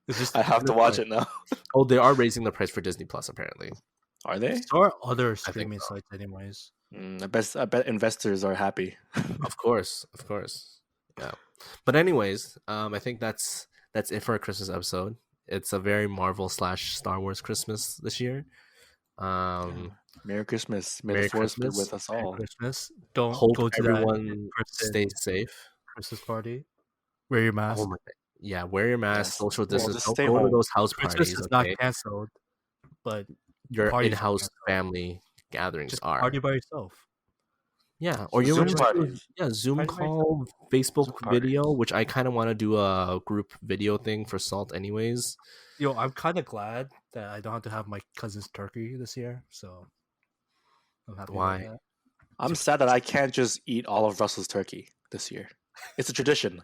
Speaker 1: It's just
Speaker 3: I have to watch it now.
Speaker 2: Oh, they are raising the price for Disney Plus apparently.
Speaker 3: Are they?
Speaker 1: So are other streaming
Speaker 2: so.
Speaker 1: sites, anyways.
Speaker 3: I bet investors are happy.
Speaker 2: Of course. Yeah. But anyways, I think that's it for our Christmas episode. It's a very Marvel / Star Wars Christmas this year.
Speaker 3: Merry Christmas. May
Speaker 2: Merry
Speaker 3: the force be
Speaker 2: Christmas.
Speaker 3: with us
Speaker 1: Merry
Speaker 3: all.
Speaker 1: Christmas. Don't
Speaker 2: Hope
Speaker 1: go to
Speaker 2: everyone
Speaker 1: that in-person
Speaker 2: stays safe.
Speaker 1: Christmas party. Wear your mask.
Speaker 2: Oh my God. Yeah, wear your mask,
Speaker 3: Yes.
Speaker 2: social
Speaker 3: Well,
Speaker 2: distance.
Speaker 3: just
Speaker 2: Don't
Speaker 3: stay
Speaker 2: go to
Speaker 3: home.
Speaker 2: those house
Speaker 1: Christmas
Speaker 2: parties.
Speaker 1: is
Speaker 2: Okay?
Speaker 1: not canceled, but
Speaker 2: Your
Speaker 1: parties are
Speaker 2: in-house
Speaker 1: canceled.
Speaker 2: family gatherings
Speaker 1: Just
Speaker 2: are.
Speaker 1: party by yourself.
Speaker 2: Yeah, or you
Speaker 3: Zoom
Speaker 2: want to just do
Speaker 3: parties.
Speaker 2: Zoom
Speaker 1: Party by
Speaker 2: call, Facebook
Speaker 3: Zoom parties.
Speaker 2: video, which I kind of want to do a group video thing for Salt, anyways.
Speaker 1: Yo, I'm kind of glad that I don't have to have my cousin's turkey this year, so I'm happy.
Speaker 2: Why?
Speaker 1: With that.
Speaker 3: I'm sad that I can't just eat all of Russell's turkey this year. It's a tradition.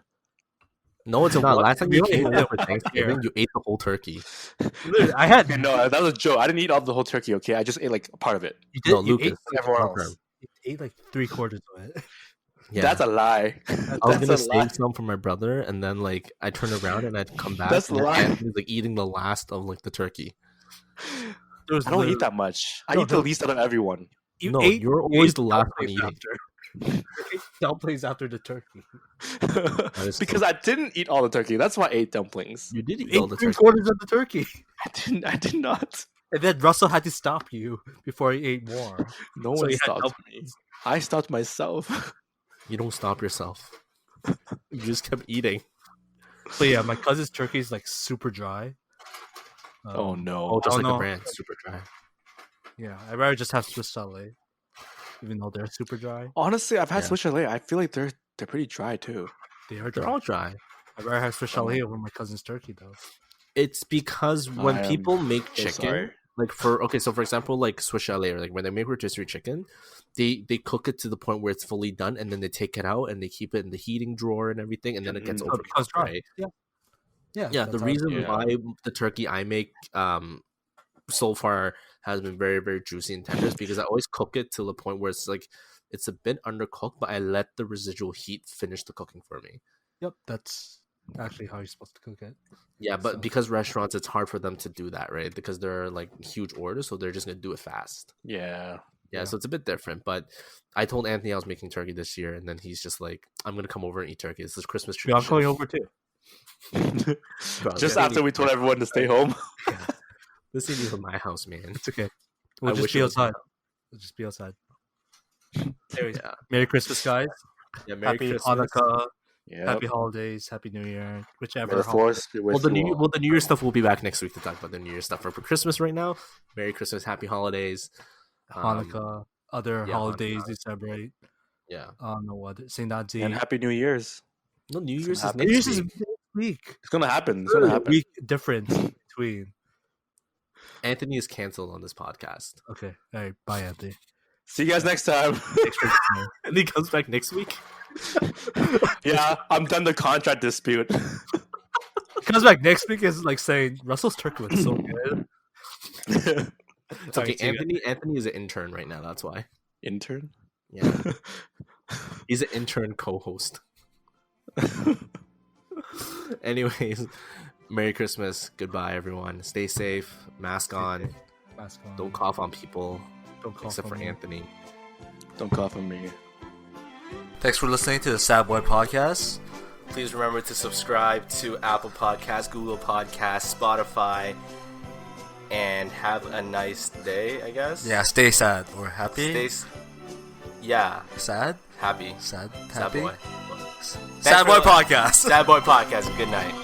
Speaker 2: No, it's not.
Speaker 1: What?
Speaker 2: Last time
Speaker 1: We
Speaker 2: you
Speaker 1: only
Speaker 2: came
Speaker 1: had
Speaker 2: over for
Speaker 1: one
Speaker 2: Thanksgiving,
Speaker 1: year.
Speaker 2: you ate the whole turkey.
Speaker 1: Literally, I had
Speaker 3: No, that was a joke. I didn't eat all the whole turkey. Okay, I just ate like a part of it.
Speaker 1: you
Speaker 2: No,
Speaker 1: did. You
Speaker 2: Lucas.
Speaker 1: ate,
Speaker 3: Everyone
Speaker 2: confirm.
Speaker 3: else.
Speaker 1: you ate like 3/4 of it.
Speaker 2: Yeah.
Speaker 3: That's a lie.
Speaker 2: I was
Speaker 3: That's
Speaker 2: gonna
Speaker 3: a
Speaker 2: save
Speaker 3: lie.
Speaker 2: some for my brother, and then like I turn around and I'd come back.
Speaker 3: That's
Speaker 2: and then
Speaker 3: lying.
Speaker 2: Anthony's like eating the last of like the turkey.
Speaker 1: There was
Speaker 3: I don't eat
Speaker 1: literally-
Speaker 3: that much. I
Speaker 1: No,
Speaker 3: eat the
Speaker 1: no.
Speaker 3: least out of everyone.
Speaker 1: You
Speaker 2: No,
Speaker 1: ate,
Speaker 2: you're
Speaker 1: you
Speaker 2: always
Speaker 1: ate
Speaker 2: the last one
Speaker 1: dumplings
Speaker 2: eating.
Speaker 1: after. You ate dumplings after the turkey.
Speaker 2: is
Speaker 3: Because I didn't eat all the turkey. That's why I ate dumplings.
Speaker 2: You did
Speaker 1: You
Speaker 2: eat all
Speaker 1: ate
Speaker 2: the
Speaker 1: 3/4
Speaker 2: turkey.
Speaker 1: of the turkey,
Speaker 3: I did not.
Speaker 1: and then Russell had to stop you before he ate more.
Speaker 3: No
Speaker 1: So
Speaker 3: one
Speaker 1: you had
Speaker 3: stopped me.
Speaker 1: dumplings.
Speaker 3: I stopped myself.
Speaker 2: You don't stop yourself. You just kept eating.
Speaker 1: But yeah, my cousin's turkey is like super dry.
Speaker 3: Oh
Speaker 1: Um,
Speaker 3: no.
Speaker 2: Oh, just
Speaker 1: Oh,
Speaker 2: like the
Speaker 1: no.
Speaker 2: brand, super dry.
Speaker 1: Yeah, I'd rather just have Swiss chalet, even though they're super dry.
Speaker 3: Honestly, I've had
Speaker 2: Yeah.
Speaker 3: Swiss chalet. I feel like they're pretty dry too.
Speaker 1: They are
Speaker 2: They're
Speaker 1: dry.
Speaker 2: all dry.
Speaker 1: I'd rather have Swiss chalet over my cousin's turkey, though.
Speaker 2: It's because when
Speaker 3: I am
Speaker 2: people make
Speaker 3: so
Speaker 2: chicken,
Speaker 3: sorry.
Speaker 2: like for example, like Swiss chalet, or like when they make rotisserie chicken, they cook it to the point where it's fully done, and then they take it out and they keep it in the heating drawer and everything, and then it gets
Speaker 3: Mhm.
Speaker 1: So it becomes
Speaker 2: overcooked,
Speaker 1: dry.
Speaker 2: right?
Speaker 1: Yeah. Yeah.
Speaker 2: Yeah, the
Speaker 1: that's how-
Speaker 2: reason
Speaker 3: Yeah.
Speaker 2: why the turkey I make so far has been very, very juicy and tender is because I always cook it to the point where it's like it's a bit undercooked, but I let the residual heat finish the cooking for me.
Speaker 1: Yep, that's actually how you're supposed to cook it.
Speaker 2: Yeah, but
Speaker 1: So-
Speaker 2: because restaurants, it's hard for them to do that, right? Because they're like huge orders, so they're just gonna do it fast.
Speaker 3: Yeah.
Speaker 2: Yeah,
Speaker 1: Yeah.
Speaker 2: so it's a bit different. But I told Anthony I was making turkey this year, and then he's just like, "I'm gonna come over and eat turkey. It's this Christmas
Speaker 1: Yeah, I'm
Speaker 2: tradition."
Speaker 1: coming over too.
Speaker 2: Bro,
Speaker 3: Just
Speaker 2: this ain't
Speaker 3: after we
Speaker 2: even
Speaker 3: told
Speaker 2: my
Speaker 3: everyone to
Speaker 2: house.
Speaker 3: stay home.
Speaker 2: Yeah. This ain't even my house, man.
Speaker 1: It's okay.
Speaker 2: I
Speaker 1: We'll just
Speaker 2: wish
Speaker 1: be
Speaker 2: it was my
Speaker 1: outside. We'll just be outside. Anyways,
Speaker 2: Yeah.
Speaker 1: Merry Christmas, guys.
Speaker 2: Yeah, Merry
Speaker 1: Happy
Speaker 2: Christmas.
Speaker 1: Hanukkah.
Speaker 3: Yeah.
Speaker 1: Happy holidays. Happy New Year.
Speaker 3: May
Speaker 1: Whichever.
Speaker 3: the force be with you all.
Speaker 2: The New Year stuff will be back next week to talk about the New Year stuff. For Christmas right now, Merry Christmas, Happy Holidays.
Speaker 1: Hanukkah. Other
Speaker 2: yeah,
Speaker 1: holidays
Speaker 2: Hanukkah.
Speaker 1: you celebrate.
Speaker 2: Yeah.
Speaker 1: I don't know what. Saint Nancy.
Speaker 3: And Happy New Year's.
Speaker 2: No, New
Speaker 3: It's
Speaker 2: Year's
Speaker 3: gonna
Speaker 2: is
Speaker 3: happen.
Speaker 1: New
Speaker 2: next
Speaker 1: Year's is
Speaker 2: week.
Speaker 1: next week.
Speaker 3: It's gonna happen. It's gonna happen.
Speaker 1: Week difference between.
Speaker 2: Anthony is canceled on this podcast.
Speaker 1: Okay. All right. Bye, Anthony.
Speaker 3: See you guys next time.
Speaker 1: Thanks for listening.
Speaker 2: And he comes back next week.
Speaker 3: Yeah, I'm done the contract dispute.
Speaker 1: He comes back next week is like saying Russell's turkey was so good.
Speaker 2: It's okay.
Speaker 1: Alright, see you
Speaker 2: Anthony is an intern right now. That's why.
Speaker 3: Intern?
Speaker 2: Yeah. He's an intern co-host. Anyways, Merry Christmas. Goodbye, everyone. Stay safe. Mask on.
Speaker 1: Mask on.
Speaker 2: Don't cough on people.
Speaker 1: Don't cough
Speaker 2: Except
Speaker 1: on
Speaker 2: for
Speaker 1: me.
Speaker 2: Anthony.
Speaker 3: Don't cough on me.
Speaker 5: Thanks for listening to the Sad Boy Podcast.
Speaker 2: Please remember to subscribe to Apple Podcasts, Google Podcasts, Spotify, and have a nice day, I guess.
Speaker 5: Yeah, stay sad or happy.
Speaker 2: Yeah,
Speaker 5: Sad?
Speaker 2: happy.
Speaker 5: Sad?
Speaker 2: Sad
Speaker 5: Happy?
Speaker 2: boy.
Speaker 5: Sad Boy Podcast.
Speaker 2: Sad Boy Podcast. Good night.